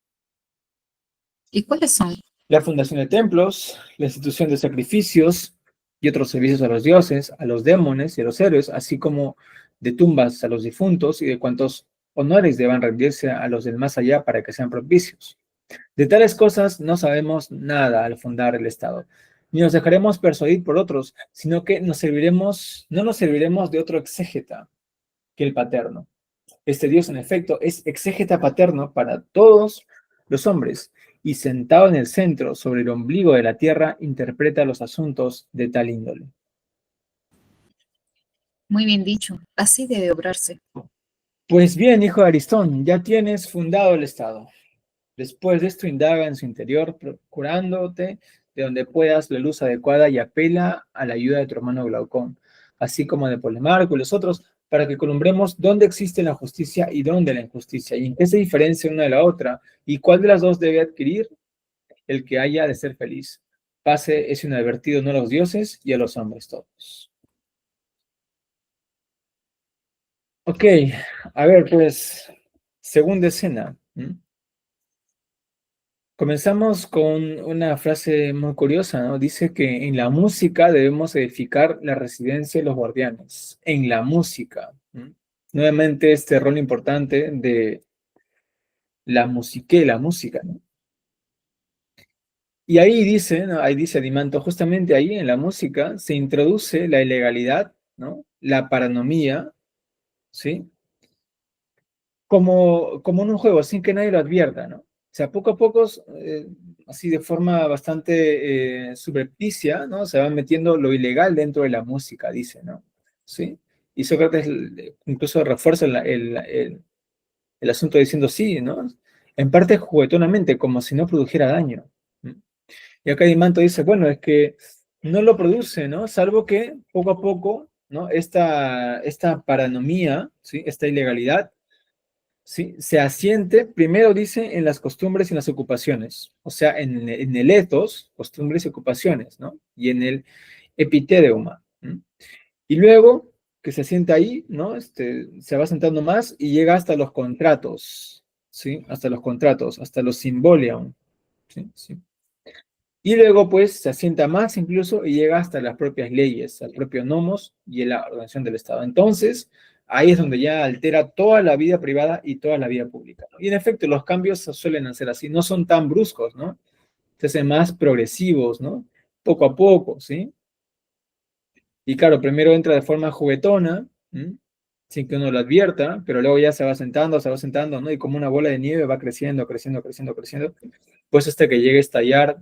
¿Y cuáles son? La fundación de templos, la institución de sacrificios y otros servicios a los dioses, a los demones y a los héroes, así como de tumbas a los difuntos y de cuantos honores deban rendirse a los del más allá para que sean propicios. De tales cosas no sabemos nada al fundar el Estado, ni nos dejaremos persuadir por otros, sino que no nos serviremos de otro exégeta que el paterno. Este Dios, en efecto, es exégeta paterno para todos los hombres, y sentado en el centro, sobre el ombligo de la tierra, interpreta los asuntos de tal índole. Muy bien dicho. Así debe obrarse. Pues bien, hijo de Aristón, ya tienes fundado el Estado. Después de esto, indaga en su interior, procurándote de donde puedas la luz adecuada y apela a la ayuda de tu hermano Glaucón, así como de Polemarco y los otros, para que columbremos dónde existe la justicia y dónde la injusticia, y en qué se diferencia una de la otra, y cuál de las dos debe adquirir el que haya de ser feliz. Pase ese inadvertido no a los dioses y a los hombres todos. Ok, a ver, pues, segunda escena. Comenzamos con una frase muy curiosa, ¿no? Dice que en la música debemos edificar la residencia de los guardianes. En la música. Nuevamente este rol importante de la musique, la música, ¿no? Y ahí dice, ¿no? Ahí dice Adimanto, justamente ahí en la música se introduce la ilegalidad, ¿no? La paranomía, ¿sí? Como en un juego, sin que nadie lo advierta, ¿no? O sea, poco a poco, así de forma bastante subrepticia, ¿no? Se va metiendo lo ilegal dentro de la música, dice, ¿no? ¿Sí? Y Sócrates incluso refuerza el asunto diciendo sí, ¿no? En parte juguetonamente, como si no produjera daño. Y acá Dimanto dice, bueno, es que no lo produce, ¿no? Salvo que poco a poco, ¿no? Esta paranomía, ¿sí? Esta ilegalidad, ¿sí? Se asiente, primero dice, en las costumbres y en las ocupaciones, o sea, en el ethos, costumbres y ocupaciones, ¿no? Y en el epitedeuma. Y luego que se asienta ahí, ¿no? Se va sentando más y llega hasta los contratos, ¿sí? Hasta los contratos, hasta los symbolium, ¿sí? ¿Sí? Y luego, pues, se asienta más incluso y llega hasta las propias leyes, al propio nomos y la organización del Estado. Entonces, ahí es donde ya altera toda la vida privada y toda la vida pública, ¿no? Y en efecto, los cambios suelen ser así, no son tan bruscos, ¿no? Se hacen más progresivos, ¿no? Poco a poco, ¿sí? Y claro, primero entra de forma juguetona, ¿m? Sin que uno lo advierta, pero luego ya se va sentando, ¿no? Y como una bola de nieve va creciendo, creciendo, creciendo, creciendo, pues hasta que llegue a estallar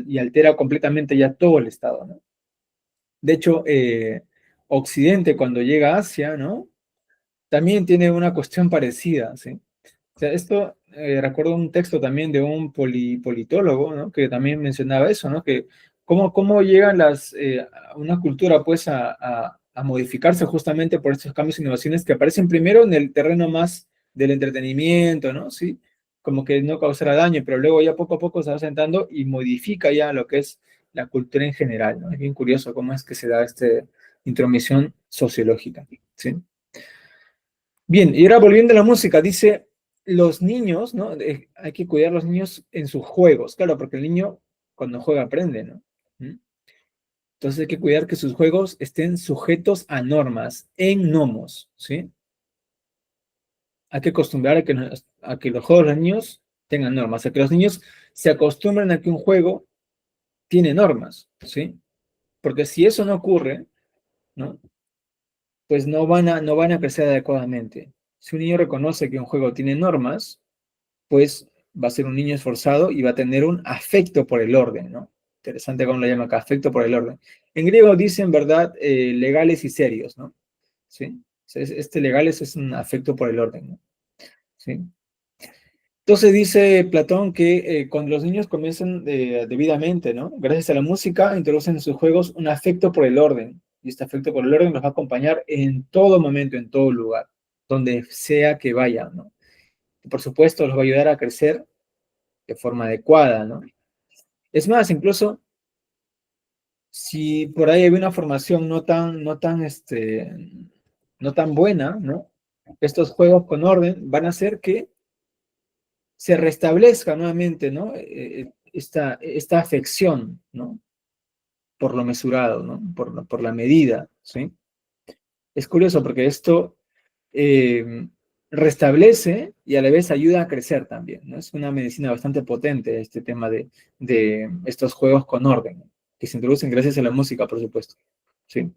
y altera completamente ya todo el estado, ¿no? De hecho, Occidente cuando llega a Asia, ¿no? También tiene una cuestión parecida, ¿sí? O sea, esto, recuerdo un texto también de un politólogo, ¿no? Que también mencionaba eso, ¿no? Que cómo llegan a una cultura, pues, a modificarse justamente por estos cambios e innovaciones que aparecen primero en el terreno más del entretenimiento, ¿no? Sí, como que no causará daño, pero luego ya poco a poco se va sentando y modifica ya lo que es la cultura en general, ¿no? Es bien curioso cómo es que se da esta intromisión sociológica, ¿sí? Bien, y ahora volviendo a la música, dice, los niños, ¿no? Hay que cuidar a los niños en sus juegos, claro, porque el niño cuando juega aprende, ¿no? ¿Mm? Entonces hay que cuidar que sus juegos estén sujetos a normas, en nomos, ¿sí? Hay que acostumbrar a que los juegos de los niños tengan normas, a que los niños se acostumbren a que un juego tiene normas, ¿sí? Porque si eso no ocurre, ¿no? Pues no van a crecer adecuadamente. Si un niño reconoce que un juego tiene normas, pues va a ser un niño esforzado y va a tener un afecto por el orden, ¿no? Interesante cómo lo llama acá, afecto por el orden. En griego dicen, ¿verdad? Legales y serios, ¿no? ¿Sí? Este legales es un afecto por el orden, ¿no? ¿Sí? Entonces dice Platón que cuando los niños comienzan debidamente, ¿no? Gracias a la música, introducen en sus juegos un afecto por el orden. Y este afecto por el orden los va a acompañar en todo momento, en todo lugar, donde sea que vayan, ¿no? Y por supuesto, los va a ayudar a crecer de forma adecuada, ¿no? Es más, incluso si por ahí hay una formación no tan buena, ¿no? Estos juegos con orden van a hacer que se restablezca nuevamente, ¿no? Esta afección, ¿no? Por lo mesurado, ¿no? Por la medida, ¿sí? Es curioso porque esto eh, restablece y a la vez ayuda a crecer también, ¿no? Es una medicina bastante potente este tema de estos juegos con orden, ¿no? Que se introducen gracias a la música, por supuesto, ¿sí?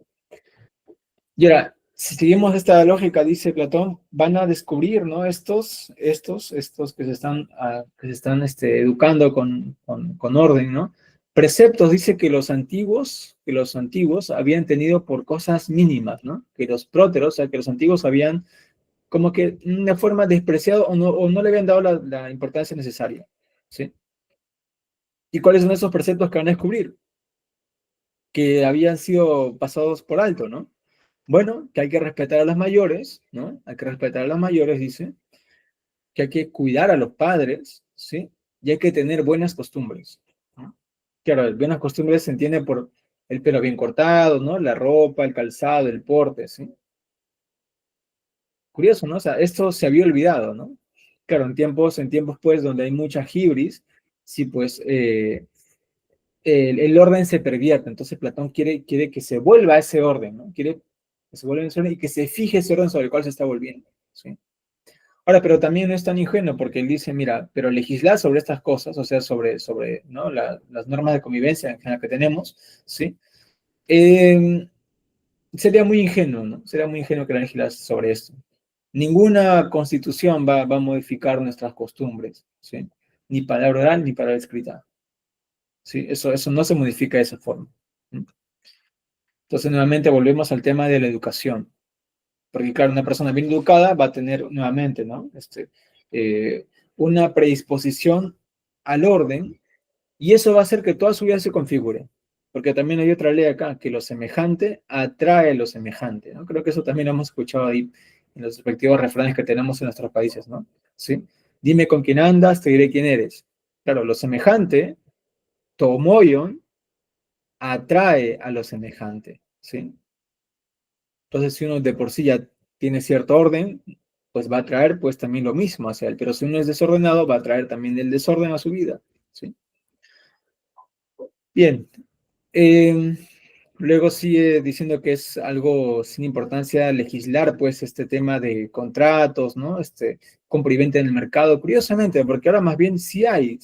Y ahora, si seguimos esta lógica, dice Platón, van a descubrir, ¿no? Estos que se están educando con orden, ¿no? Preceptos, dice que los antiguos habían tenido por cosas mínimas, ¿no? Que los próteros, o sea, que los antiguos habían como que de una forma despreciado o no le habían dado la importancia necesaria, ¿sí? ¿Y cuáles son esos preceptos que van a descubrir? Que habían sido pasados por alto, ¿no? Bueno, que hay que respetar a los mayores, ¿no? Hay que respetar a los mayores, dice, que hay que cuidar a los padres, ¿sí? Y hay que tener buenas costumbres, ¿no? Claro, buenas costumbres se entiende por el pelo bien cortado, ¿no? La ropa, el calzado, el porte, ¿sí? Curioso, ¿no? O sea, esto se había olvidado, ¿no? Claro, en tiempos pues donde hay mucha hibris, sí, pues el orden se pervierte, entonces Platón quiere que se vuelva a ese orden, ¿no? Quiere que se vuelva a ese orden y que se fije ese orden sobre el cual se está volviendo, ¿sí? Ahora, pero también no es tan ingenuo porque él dice, mira, pero legislar sobre estas cosas, o sea, sobre ¿no? las normas de convivencia en general que tenemos, ¿sí? Eh, Sería muy ingenuo, ¿no? Sería muy ingenuo que legislar sobre esto. Ninguna constitución va a modificar nuestras costumbres, ¿sí? Ni palabra oral ni palabra escrita, ¿sí? Eso no se modifica de esa forma, ¿sí? Entonces, nuevamente volvemos al tema de la educación, porque claro, una persona bien educada va a tener nuevamente, ¿no? Eh, una predisposición al orden y eso va a hacer que toda su vida se configure, porque también hay otra ley acá, que lo semejante atrae lo semejante, ¿no? Creo que eso también lo hemos escuchado ahí en los respectivos refranes que tenemos en nuestros países, ¿no? ¿Sí? Dime con quién andas, te diré quién eres. Claro, lo semejante, tomoyon, atrae a lo semejante, ¿sí? Entonces, si uno de por sí ya tiene cierto orden, pues va a traer pues también lo mismo hacia él. Pero si uno es desordenado, va a traer también el desorden a su vida, ¿sí? Bien. Luego sigue diciendo que es algo sin importancia legislar, pues, este tema de contratos, ¿no? Compra y venta en el mercado. Curiosamente, porque ahora más bien sí hay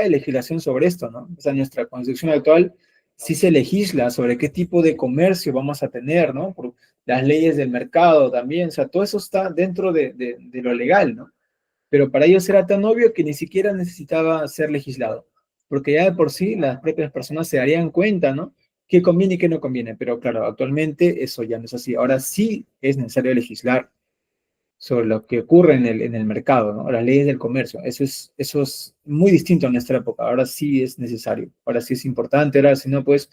legislación sobre esto, ¿no? O sea, nuestra constitución actual sí se legisla sobre qué tipo de comercio vamos a tener, ¿no? Por las leyes del mercado también, o sea, todo eso está dentro de lo legal, ¿no? Pero para ellos era tan obvio que ni siquiera necesitaba ser legislado, porque ya de por sí las propias personas se darían cuenta, ¿no? Qué conviene y qué no conviene, pero claro, actualmente eso ya no es así. Ahora sí es necesario legislar sobre lo que ocurre en el mercado, ¿no? Las leyes del comercio. Eso es muy distinto a nuestra época. Ahora sí es necesario, ahora sí es importante, ahora si no, pues,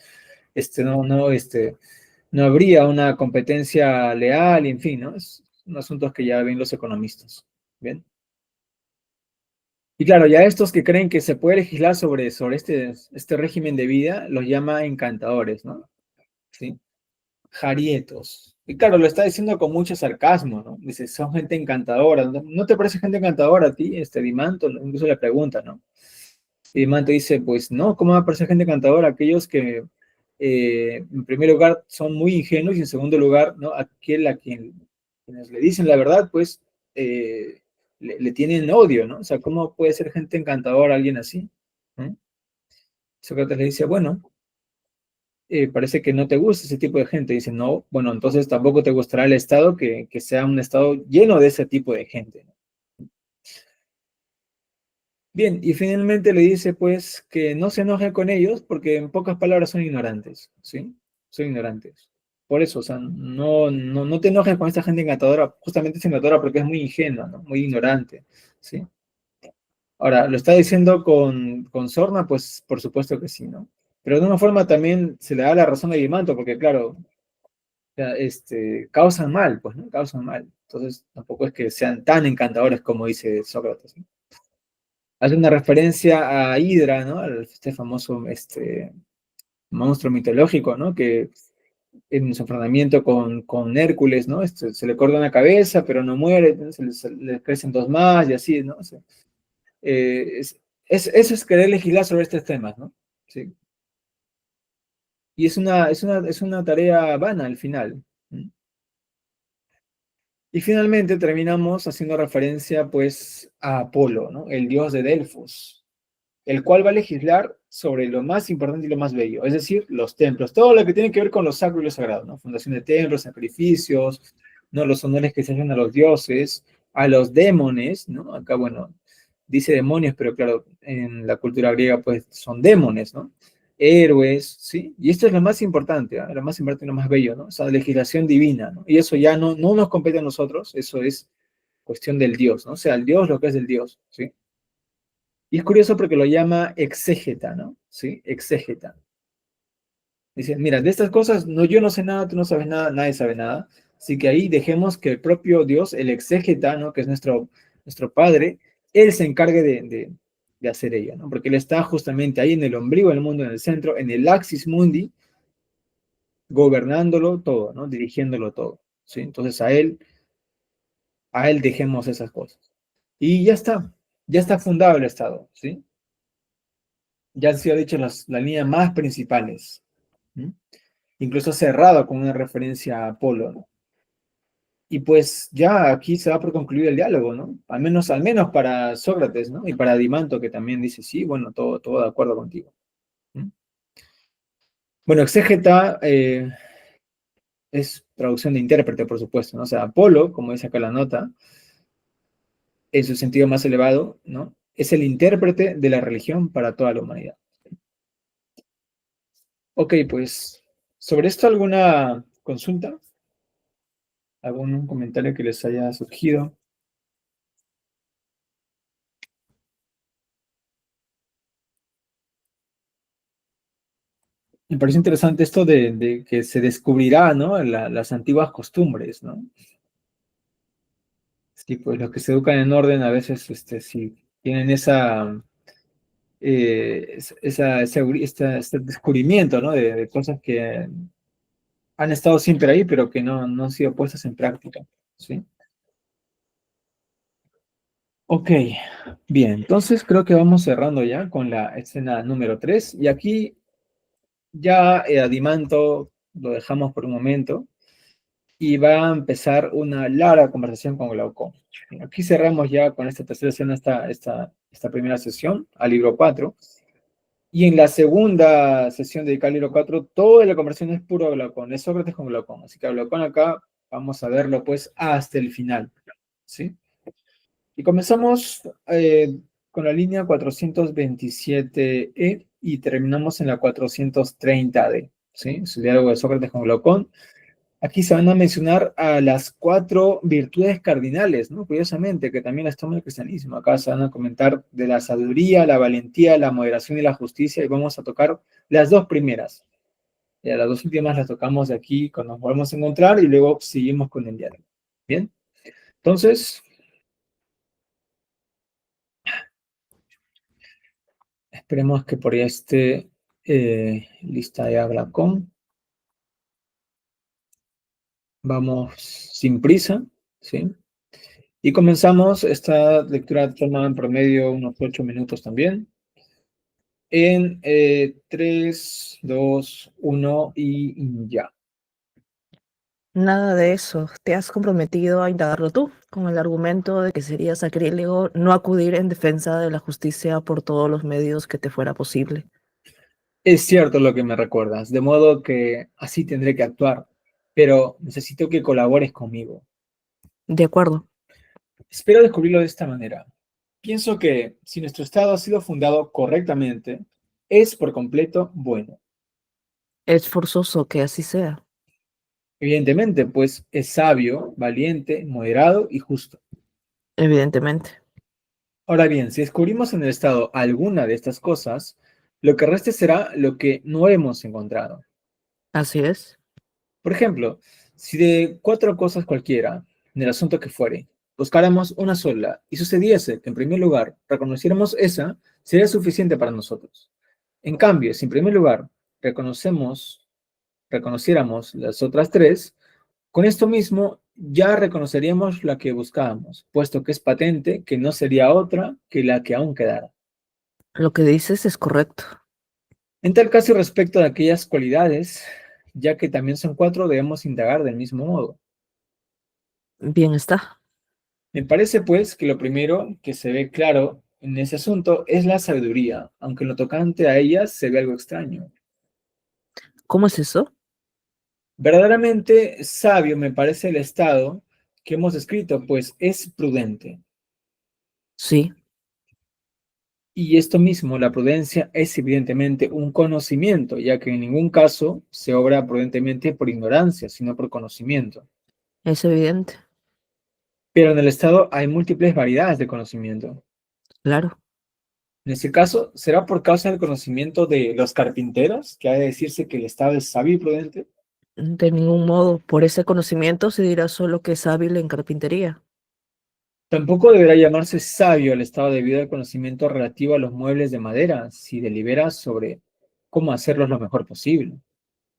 no habría una competencia leal, y en fin, ¿no? Es un asunto que ya ven los economistas. ¿Bien? Y claro, ya estos que creen que se puede legislar sobre este régimen de vida, los llama encantadores, ¿no? ¿Sí? Jarietos. Y claro, lo está diciendo con mucho sarcasmo, ¿no? Dice, son gente encantadora. ¿No te parece gente encantadora a ti, Dimanto? Incluso le pregunta, ¿no? Y Dimanto dice, pues no, ¿cómo va a parecer gente encantadora? Aquellos que, en primer lugar, son muy ingenuos y en segundo lugar, ¿no? Quienes le dicen la verdad, pues, le tienen odio, ¿no? O sea, ¿cómo puede ser gente encantadora alguien así? ¿no? Sócrates le dice, bueno, parece que no te gusta ese tipo de gente. Dice, no, bueno, entonces tampoco te gustará el Estado que sea un Estado lleno de ese tipo de gente. Bien, y finalmente le dice, pues, que no se enoje con ellos porque en pocas palabras son ignorantes, ¿sí? Son ignorantes. Por eso, o sea, no te enojes con esta gente encantadora, justamente es encantadora porque es muy ingenua, ¿no? Muy ignorante, ¿sí? Ahora, ¿lo está diciendo con sorna? Pues por supuesto que sí, ¿no? Pero de una forma también se le da la razón a Guimanto, porque claro, sea, causan mal, pues, ¿no? Causan mal. Entonces, tampoco es que sean tan encantadores como dice Sócrates, ¿no? Hace una referencia a Hidra, ¿no? Este famoso monstruo mitológico, ¿no? Que en su enfrentamiento con Hércules, ¿no? Se le corta una cabeza, pero no muere, ¿no? Se le crecen dos más y así, ¿no? O sea, eh, es, eso es querer legislar sobre estos temas, ¿no? Sí. Y es una tarea vana al final. ¿no? Y finalmente terminamos haciendo referencia pues a Apolo, ¿no? El dios de Delfos, el cual va a legislar sobre lo más importante y lo más bello, es decir, los templos, todo lo que tiene que ver con lo sacro y lo sagrado, ¿no? Fundación de templos, sacrificios, ¿no? Los honores que se hacen a los dioses, a los demones, ¿no? Acá, bueno, dice demonios, pero claro, en la cultura griega pues son demones, ¿no? Héroes, ¿sí? Y esto es lo más importante, ¿eh? Lo más importante y lo más bello, ¿no? Esa legislación divina, ¿no? Y eso ya no nos compete a nosotros, eso es cuestión del Dios, ¿no? O sea, el Dios lo que es del Dios, ¿sí? Y es curioso porque lo llama exégeta, ¿no? ¿Sí? Exégeta. Dice, mira, de estas cosas no, yo no sé nada, tú no sabes nada, nadie sabe nada. Así que ahí dejemos que el propio Dios, el exégeta, ¿no? Que es nuestro Padre, Él se encargue de hacer ello, ¿no? Porque Él está justamente ahí en el ombligo del mundo, en el centro, en el axis mundi, gobernándolo todo, ¿no? Dirigiéndolo todo, ¿sí? Entonces a Él dejemos esas cosas. Y ya está fundado el Estado, ¿sí? Ya han sido dicho las líneas más principales, ¿no? Incluso cerrado con una referencia a Apolo, ¿no? Y pues ya aquí se da por concluido el diálogo, ¿no? Al menos para Sócrates, ¿no? Y para Dimanto, que también dice, sí, bueno, todo de acuerdo contigo. ¿no? Bueno, exégeta es traducción de intérprete, por supuesto, ¿no? O sea, Apolo, como dice acá la nota, en su sentido más elevado, ¿no? Es el intérprete de la religión para toda la humanidad. Ok, pues, sobre esto alguna consulta, algún comentario que les haya surgido. Me parece interesante esto de que se descubrirá, ¿no? Las antiguas costumbres, ¿no? Sí, pues los que se educan en orden a veces, sí, tienen este descubrimiento, ¿no? De cosas que han estado siempre ahí, pero que no han sido puestas en práctica, ¿sí? Ok, bien, entonces creo que vamos cerrando ya con la escena número 3 y aquí ya Adimanto lo dejamos por un momento y va a empezar una larga conversación con Glaucón. Aquí cerramos ya con esta tercera sesión, esta primera sesión, al libro 4. Y en la segunda sesión dedicada al libro 4, toda la conversación es puro Glaucón, es Sócrates con Glaucón. Así que Glaucón acá vamos a verlo pues hasta el final, ¿sí? Y comenzamos con la línea 427E y terminamos en la 430D, ¿sí? Es el diálogo de Sócrates con Glaucón. Aquí se van a mencionar a las 4 virtudes cardinales, ¿no? Curiosamente, que también las toma el cristianismo. Acá se van a comentar de la sabiduría, la valentía, la moderación y la justicia, y vamos a tocar las dos primeras. Ya las dos últimas las tocamos de aquí cuando nos volvemos a encontrar y luego seguimos con el diálogo. Bien, entonces, esperemos que por ahí esté lista ya Glaucón. Vamos sin prisa, ¿sí? Y comenzamos. Esta lectura toma en promedio unos 8 minutos también. En 3, 2, 1 y ya. Nada de eso. Te has comprometido a indagarlo tú, con el argumento de que sería sacrílego no acudir en defensa de la justicia por todos los medios que te fuera posible. Es cierto lo que me recuerdas, de modo que así tendré que actuar, pero necesito que colabores conmigo. De acuerdo. Espero descubrirlo de esta manera. Pienso que si nuestro Estado ha sido fundado correctamente, es por completo bueno. Es forzoso que así sea. Evidentemente, pues es sabio, valiente, moderado y justo. Evidentemente. Ahora bien, si descubrimos en el Estado alguna de estas cosas, lo que reste será lo que no hemos encontrado. Así es. Por ejemplo, si de 4 cosas cualquiera, en el asunto que fuere, buscáramos una sola y sucediese que en primer lugar reconociéramos esa, sería suficiente para nosotros. En cambio, si en primer lugar reconociéramos las otras 3, con esto mismo ya reconoceríamos la que buscábamos, puesto que es patente que no sería otra que la que aún quedara. Lo que dices es correcto. En tal caso, respecto de aquellas cualidades, ya que también son 4, debemos indagar del mismo modo. Bien está. Me parece, pues, que lo primero que se ve claro en ese asunto es la sabiduría, aunque en lo tocante a ella se ve algo extraño. ¿Cómo es eso? Verdaderamente sabio me parece el estado que hemos descrito, pues es prudente. Sí, Y esto mismo, la prudencia, es evidentemente un conocimiento, ya que en ningún caso se obra prudentemente por ignorancia, sino por conocimiento. es evidente. Pero en el estado hay múltiples variedades de conocimiento. Claro. En este caso, ¿será por causa del conocimiento de los carpinteros que ha de decirse que el estado es sabio y prudente? De ningún modo. Por ese conocimiento se dirá solo que es hábil en carpintería. Tampoco deberá llamarse sabio el estado debido al conocimiento relativo a los muebles de madera, si delibera sobre cómo hacerlos lo mejor posible,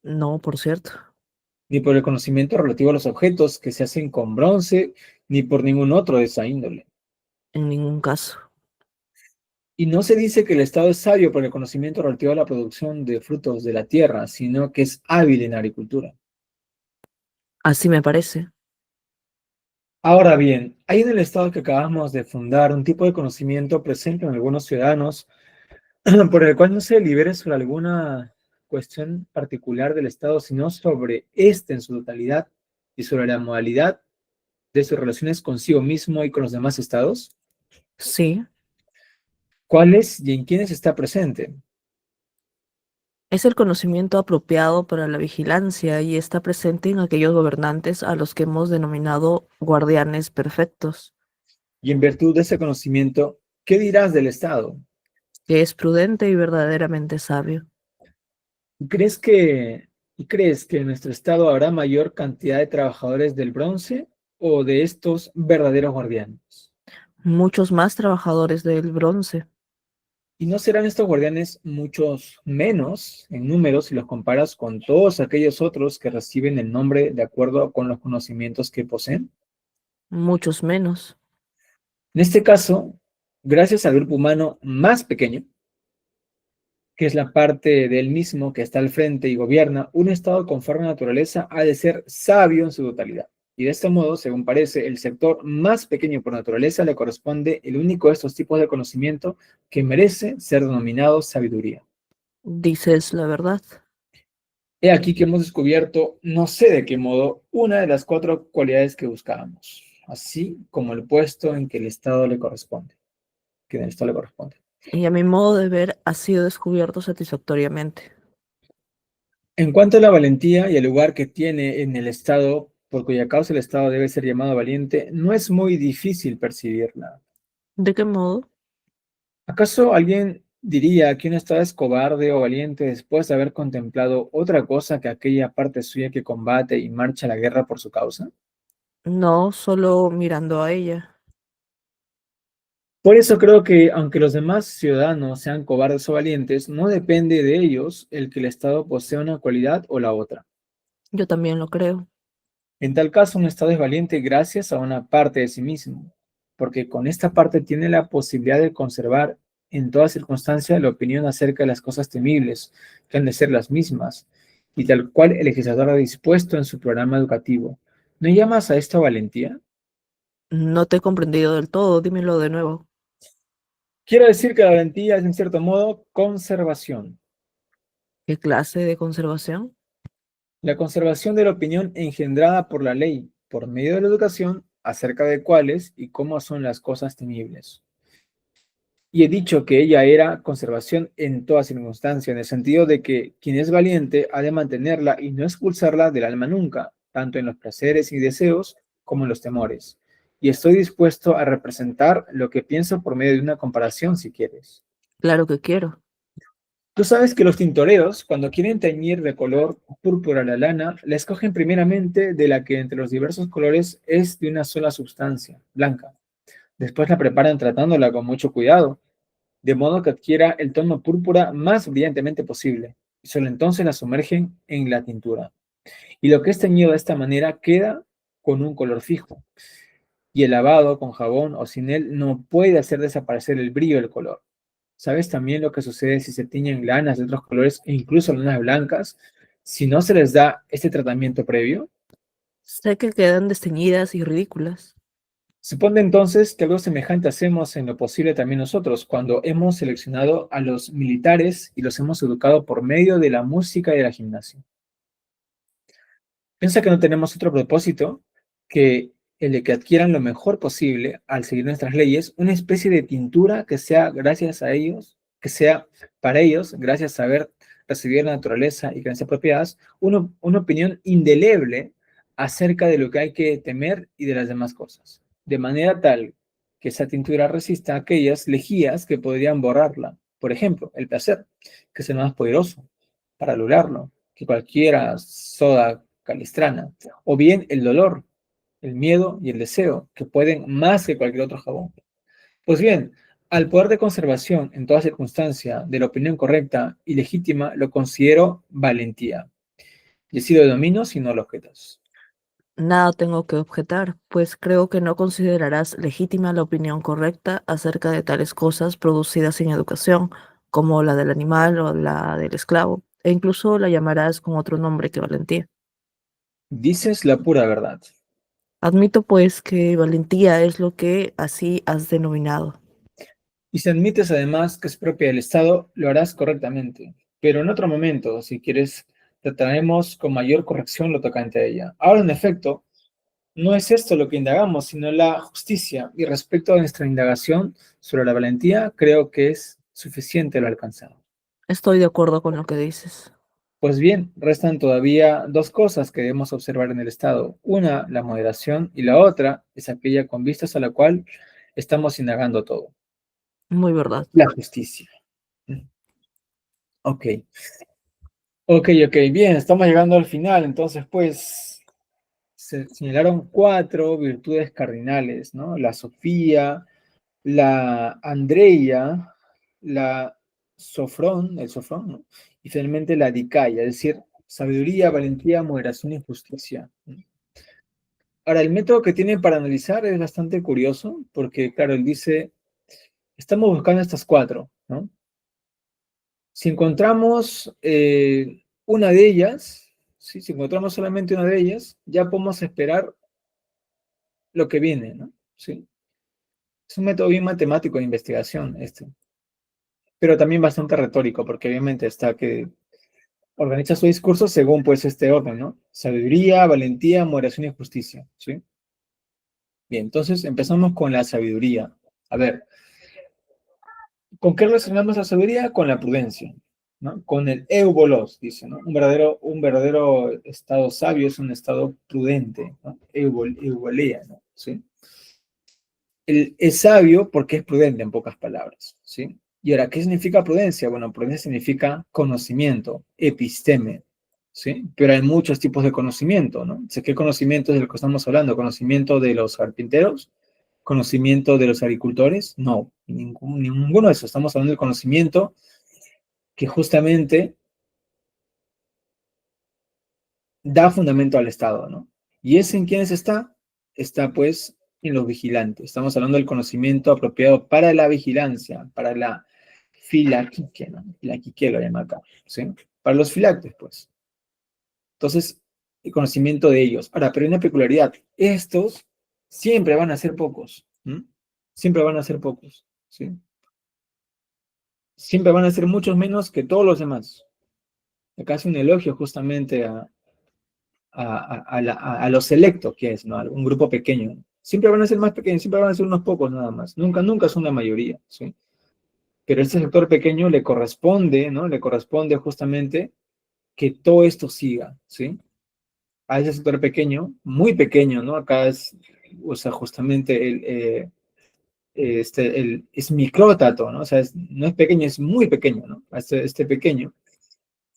No, por cierto. ni por el conocimiento relativo a los objetos que se hacen con bronce, ni por ningún otro de esa índole. En ningún caso. Y no se dice que el estado es sabio por el conocimiento relativo a la producción de frutos de la tierra, sino que es hábil en agricultura. Así me parece. Ahora bien, hay en el estado que acabamos de fundar un tipo de conocimiento presente en algunos ciudadanos por el cual no se delibere sobre alguna cuestión particular del estado, sino sobre este en su totalidad y sobre la modalidad de sus relaciones consigo mismo y con los demás estados. Sí. ¿Cuáles y en quiénes está presente? Es el conocimiento apropiado para la vigilancia y está presente en aquellos gobernantes a los que hemos denominado guardianes perfectos, Y en virtud de ese conocimiento, ¿qué dirás del estado? que es prudente y verdaderamente sabio. ¿Crees que en nuestro estado habrá mayor cantidad de trabajadores del bronce o de estos verdaderos guardianes? Muchos más trabajadores del bronce, ¿Y no serán estos guardianes muchos menos en número si los comparas con todos aquellos otros que reciben el nombre de acuerdo con los conocimientos que poseen? muchos menos. En este caso, gracias al grupo humano más pequeño, que es la parte del mismo que está al frente y gobierna, un Estado conforme a la naturaleza ha de ser sabio en su totalidad. Y de este modo, según parece, el sector más pequeño por naturaleza le corresponde el único de estos tipos de conocimiento que merece ser denominado sabiduría. Dices la verdad. He aquí que hemos descubierto, no sé de qué modo, una de las 4 cualidades que buscábamos, así como el puesto en que el Estado le corresponde, que en el Estado le corresponde. Y a mi modo de ver, ha sido descubierto satisfactoriamente. En cuanto a la valentía y el lugar que tiene en el Estado, por cuya causa el Estado debe ser llamado valiente, no es muy difícil percibirla. ¿De qué modo? ¿Acaso alguien diría que un Estado es cobarde o valiente después de haber contemplado otra cosa que aquella parte suya que combate y marcha a la guerra por su causa? No, solo mirando a ella. Por eso creo que, aunque los demás ciudadanos sean cobardes o valientes, no depende de ellos el que el Estado posea una cualidad o la otra. Yo también lo creo. En tal caso, un Estado es valiente gracias a una parte de sí mismo, porque con esta parte tiene la posibilidad de conservar en toda circunstancia la opinión acerca de las cosas temibles, que han de ser las mismas, y tal cual el legislador ha dispuesto en su programa educativo. ¿No llamas a esto valentía? No te he comprendido del todo, dímelo de nuevo. Quiero decir que la valentía es, en cierto modo, conservación. ¿Qué clase de conservación? La conservación de la opinión engendrada por la ley, por medio de la educación, acerca de cuáles y cómo son las cosas temibles. Y he dicho que ella era conservación en toda circunstancia, en el sentido de que quien es valiente ha de mantenerla y no expulsarla del alma nunca, tanto en los placeres y deseos como en los temores. Y estoy dispuesto a representar lo que pienso por medio de una comparación, si quieres. Claro que quiero. Tú sabes que los tintoreros, cuando quieren teñir de color púrpura la lana, la escogen primeramente de la que entre los diversos colores es de una sola sustancia, blanca. Después la preparan tratándola con mucho cuidado, de modo que adquiera el tono púrpura más brillantemente posible, y solo entonces la sumergen en la tintura. Y lo que es teñido de esta manera queda con un color fijo, y el lavado con jabón o sin él no puede hacer desaparecer el brillo del color. ¿Sabes también lo que sucede si se tiñen lanas de otros colores e incluso lanas blancas si no se les da este tratamiento previo? Sé que quedan desteñidas y ridículas. Supone entonces que algo semejante hacemos en lo posible también nosotros, cuando hemos seleccionado a los militares y los hemos educado por medio de la música y de la gimnasia. Piensa que no tenemos otro propósito que el de que adquieran lo mejor posible al seguir nuestras leyes, una especie de tintura que sea gracias a ellos, que sea para ellos, gracias a haber recibido la naturaleza y creencias apropiadas, una opinión indeleble acerca de lo que hay que temer y de las demás cosas, de manera tal que esa tintura resista a aquellas lejías que podrían borrarla. Por ejemplo, el placer, que es el más poderoso para lograrlo, que cualquiera soda calistrana, o bien el dolor, el miedo y el deseo, que pueden más que cualquier otro jabón. Pues bien, al poder de conservación en toda circunstancia de la opinión correcta y legítima lo considero valentía. Y he sido de dominio si no lo objetas. Nada tengo que objetar, pues creo que no considerarás legítima la opinión correcta acerca de tales cosas producidas sin educación, como la del animal o la del esclavo, e incluso la llamarás con otro nombre que valentía. Dices la pura verdad. Admito, pues, que valentía es lo que así has denominado. Y si admites además que es propia del Estado, lo harás correctamente. Pero en otro momento, si quieres, trataremos con mayor corrección lo tocante a ella. Ahora, en efecto, no es esto lo que indagamos, sino la justicia. Y respecto a nuestra indagación sobre la valentía, creo que es suficiente lo alcanzado. Estoy de acuerdo con lo que dices. Pues bien, restan todavía 2 cosas que debemos observar en el Estado. Una, la moderación, y la otra es aquella con vistas a la cual estamos indagando todo. Muy verdad. La justicia. Ok, ok, bien, estamos llegando al final. Entonces, pues, se señalaron 4 virtudes cardinales, ¿no? La Sofía, la Andreia, la Sofrón, el Sofrón, ¿no? Y finalmente la Dicaya, es decir, sabiduría, valentía, moderación y justicia. Ahora, el método que tiene para analizar es bastante curioso, porque, claro, él dice, estamos buscando estas 4, ¿no? Si encontramos una de ellas, ¿sí? Si encontramos solamente una de ellas, ya podemos esperar lo que viene, ¿no? ¿Sí? Es un método bien matemático de investigación, este, pero también bastante retórico, porque obviamente está que organiza su discurso según pues este orden, ¿no? Sabiduría, valentía, moderación y justicia, ¿sí? Bien, entonces empezamos con la sabiduría. A ver, ¿con qué relacionamos la sabiduría? Con la prudencia, ¿no? Con el eubolos, dice, ¿no? Un verdadero estado sabio es un estado prudente, ¿no? Eubolea, ¿no? ¿Sí? Es sabio porque es prudente, en pocas palabras, ¿sí? Y ahora, ¿qué significa prudencia? Bueno, prudencia significa conocimiento, episteme, ¿sí? Pero hay muchos tipos de conocimiento, ¿no? ¿Qué conocimiento es del que estamos hablando? ¿Conocimiento de los carpinteros? ¿Conocimiento de los agricultores? No, ninguno de esos. Estamos hablando del conocimiento que justamente da fundamento al Estado, ¿no? ¿Y ese en quiénes está? Está pues en los vigilantes. Estamos hablando del conocimiento apropiado para la vigilancia, para la filaquique, ¿no? Filaquique lo llama acá, ¿sí? Para los filactes, pues. Entonces, el conocimiento de ellos. Ahora, pero hay una peculiaridad. Estos siempre van a ser pocos, ¿m? Siempre van a ser pocos, ¿sí? Siempre van a ser muchos menos que todos los demás. Acá hace un elogio justamente a los selectos que es, ¿no? Un grupo pequeño. Siempre van a ser más pequeños, siempre van a ser unos pocos nada más. Nunca, nunca son la mayoría, ¿sí? Pero a este sector pequeño le corresponde, ¿no? Le corresponde justamente que todo esto siga, ¿sí? A ese sector pequeño, muy pequeño, ¿no? Acá es, o sea, justamente es micrótato, ¿no? O sea, no es pequeño, es muy pequeño, ¿no? A este pequeño,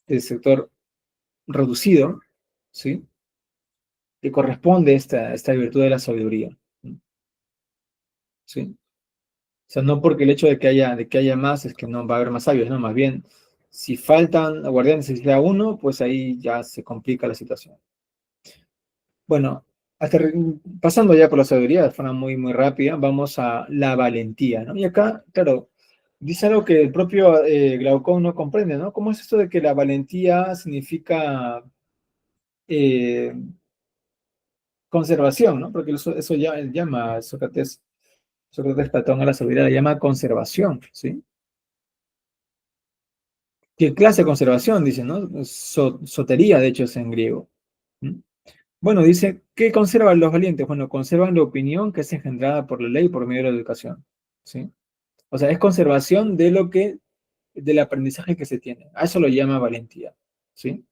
el sector reducido, ¿sí? Le corresponde esta virtud de la sabiduría, ¿sí? O sea, no porque el hecho de que haya más es que no va a haber más sabios, no, más bien, si faltan guardianes y se queda uno, pues ahí ya se complica la situación. Bueno, pasando ya por la sabiduría de forma muy, muy rápida, vamos a la valentía, ¿no? Y acá, claro, dice algo que el propio Glaucón no comprende, ¿no? ¿Cómo es esto de que la valentía significa eh, conservación, ¿no? Porque eso ya llama a Sócrates Platón a la sabiduría, la llama conservación, ¿sí? ¿Qué clase de conservación? Dice, ¿no? Sotería, de hecho, es en griego. ¿Mm? Bueno, dice, ¿qué conservan los valientes? Bueno, conservan la opinión que es engendrada por la ley por medio de la educación, ¿sí? O sea, es conservación del aprendizaje que se tiene. A eso lo llama valentía, ¿sí?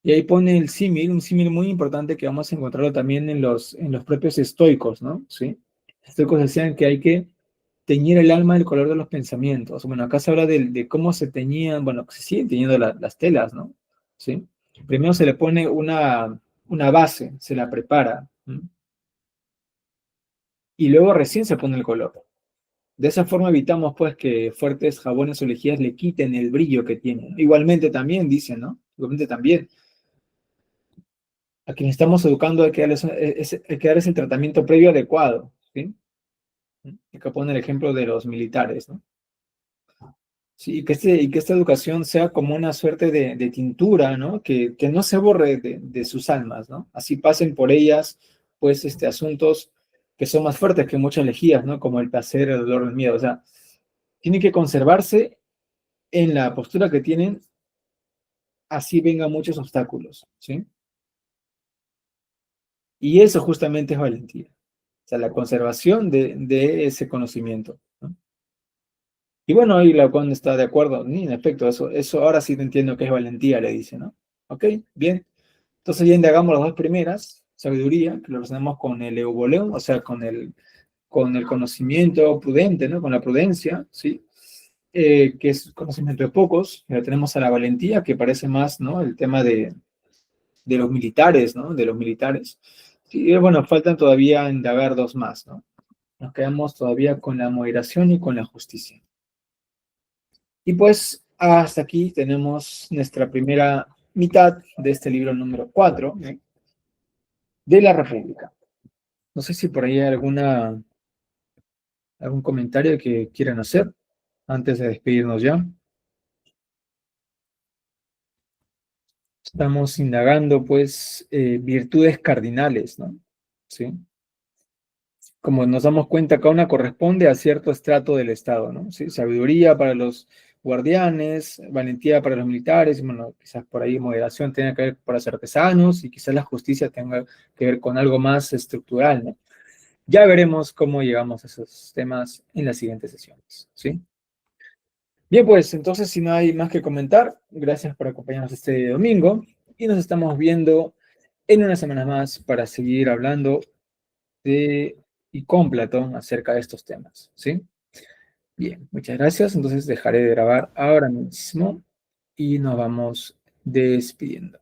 Y ahí pone el símil, un símil muy importante que vamos a encontrarlo también en los propios estoicos, ¿no? ¿Sí? Los estoicos decían que hay que teñir el alma del color de los pensamientos. Bueno, acá se habla de cómo se teñían, bueno, se siguen teñiendo las telas, ¿no? ¿Sí? Primero se le pone una base, se la prepara, ¿m? Y luego recién se pone el color. De esa forma evitamos, pues, que fuertes jabones o lejías le quiten el brillo que tienen. Igualmente también, dicen, ¿no? Igualmente también, a quienes estamos educando hay que darles el tratamiento previo adecuado, ¿sí? Acá pone el ejemplo de los militares, ¿no? Sí, y que esta educación sea como una suerte de tintura, ¿no? Que no se borre de sus almas, ¿no? Así pasen por ellas, pues, asuntos que son más fuertes que muchas lejías, ¿no? Como el placer, el dolor, el miedo. O sea, tiene que conservarse en la postura que tienen, así vengan muchos obstáculos, ¿sí? Y eso justamente es valentía. O sea, la conservación de ese conocimiento, ¿no? Y bueno, ahí Lacan está de acuerdo. Ni en efecto, eso ahora sí te entiendo que es valentía, le dice, ¿no? Ok, bien. Entonces ya indagamos las dos primeras, sabiduría, que lo relacionamos con el euboleo, o sea, con el conocimiento prudente, ¿no? Con la prudencia, ¿sí? Que es conocimiento de pocos. Ya tenemos a la valentía, que parece más, ¿no? El tema de los militares, ¿no? De los militares. Y bueno, faltan todavía indagar dos más, ¿no? Nos quedamos todavía con la moderación y con la justicia. Y pues hasta aquí tenemos nuestra primera mitad de este libro número 4 de la República. No sé si por ahí hay algún comentario que quieran hacer antes de despedirnos ya. Estamos indagando, pues, virtudes cardinales, ¿no? ¿Sí? Como nos damos cuenta, cada una corresponde a cierto estrato del Estado, ¿no? ¿Sí? Sabiduría para los guardianes, valentía para los militares, y bueno, quizás por ahí moderación tenga que ver para los artesanos, y quizás la justicia tenga que ver con algo más estructural, ¿no? Ya veremos cómo llegamos a esos temas en las siguientes sesiones, ¿sí? Bien, pues entonces si no hay más que comentar, gracias por acompañarnos este domingo y nos estamos viendo en una semana más para seguir hablando de y con Platón acerca de estos temas, ¿sí? Bien, muchas gracias. Entonces dejaré de grabar ahora mismo y nos vamos despidiendo.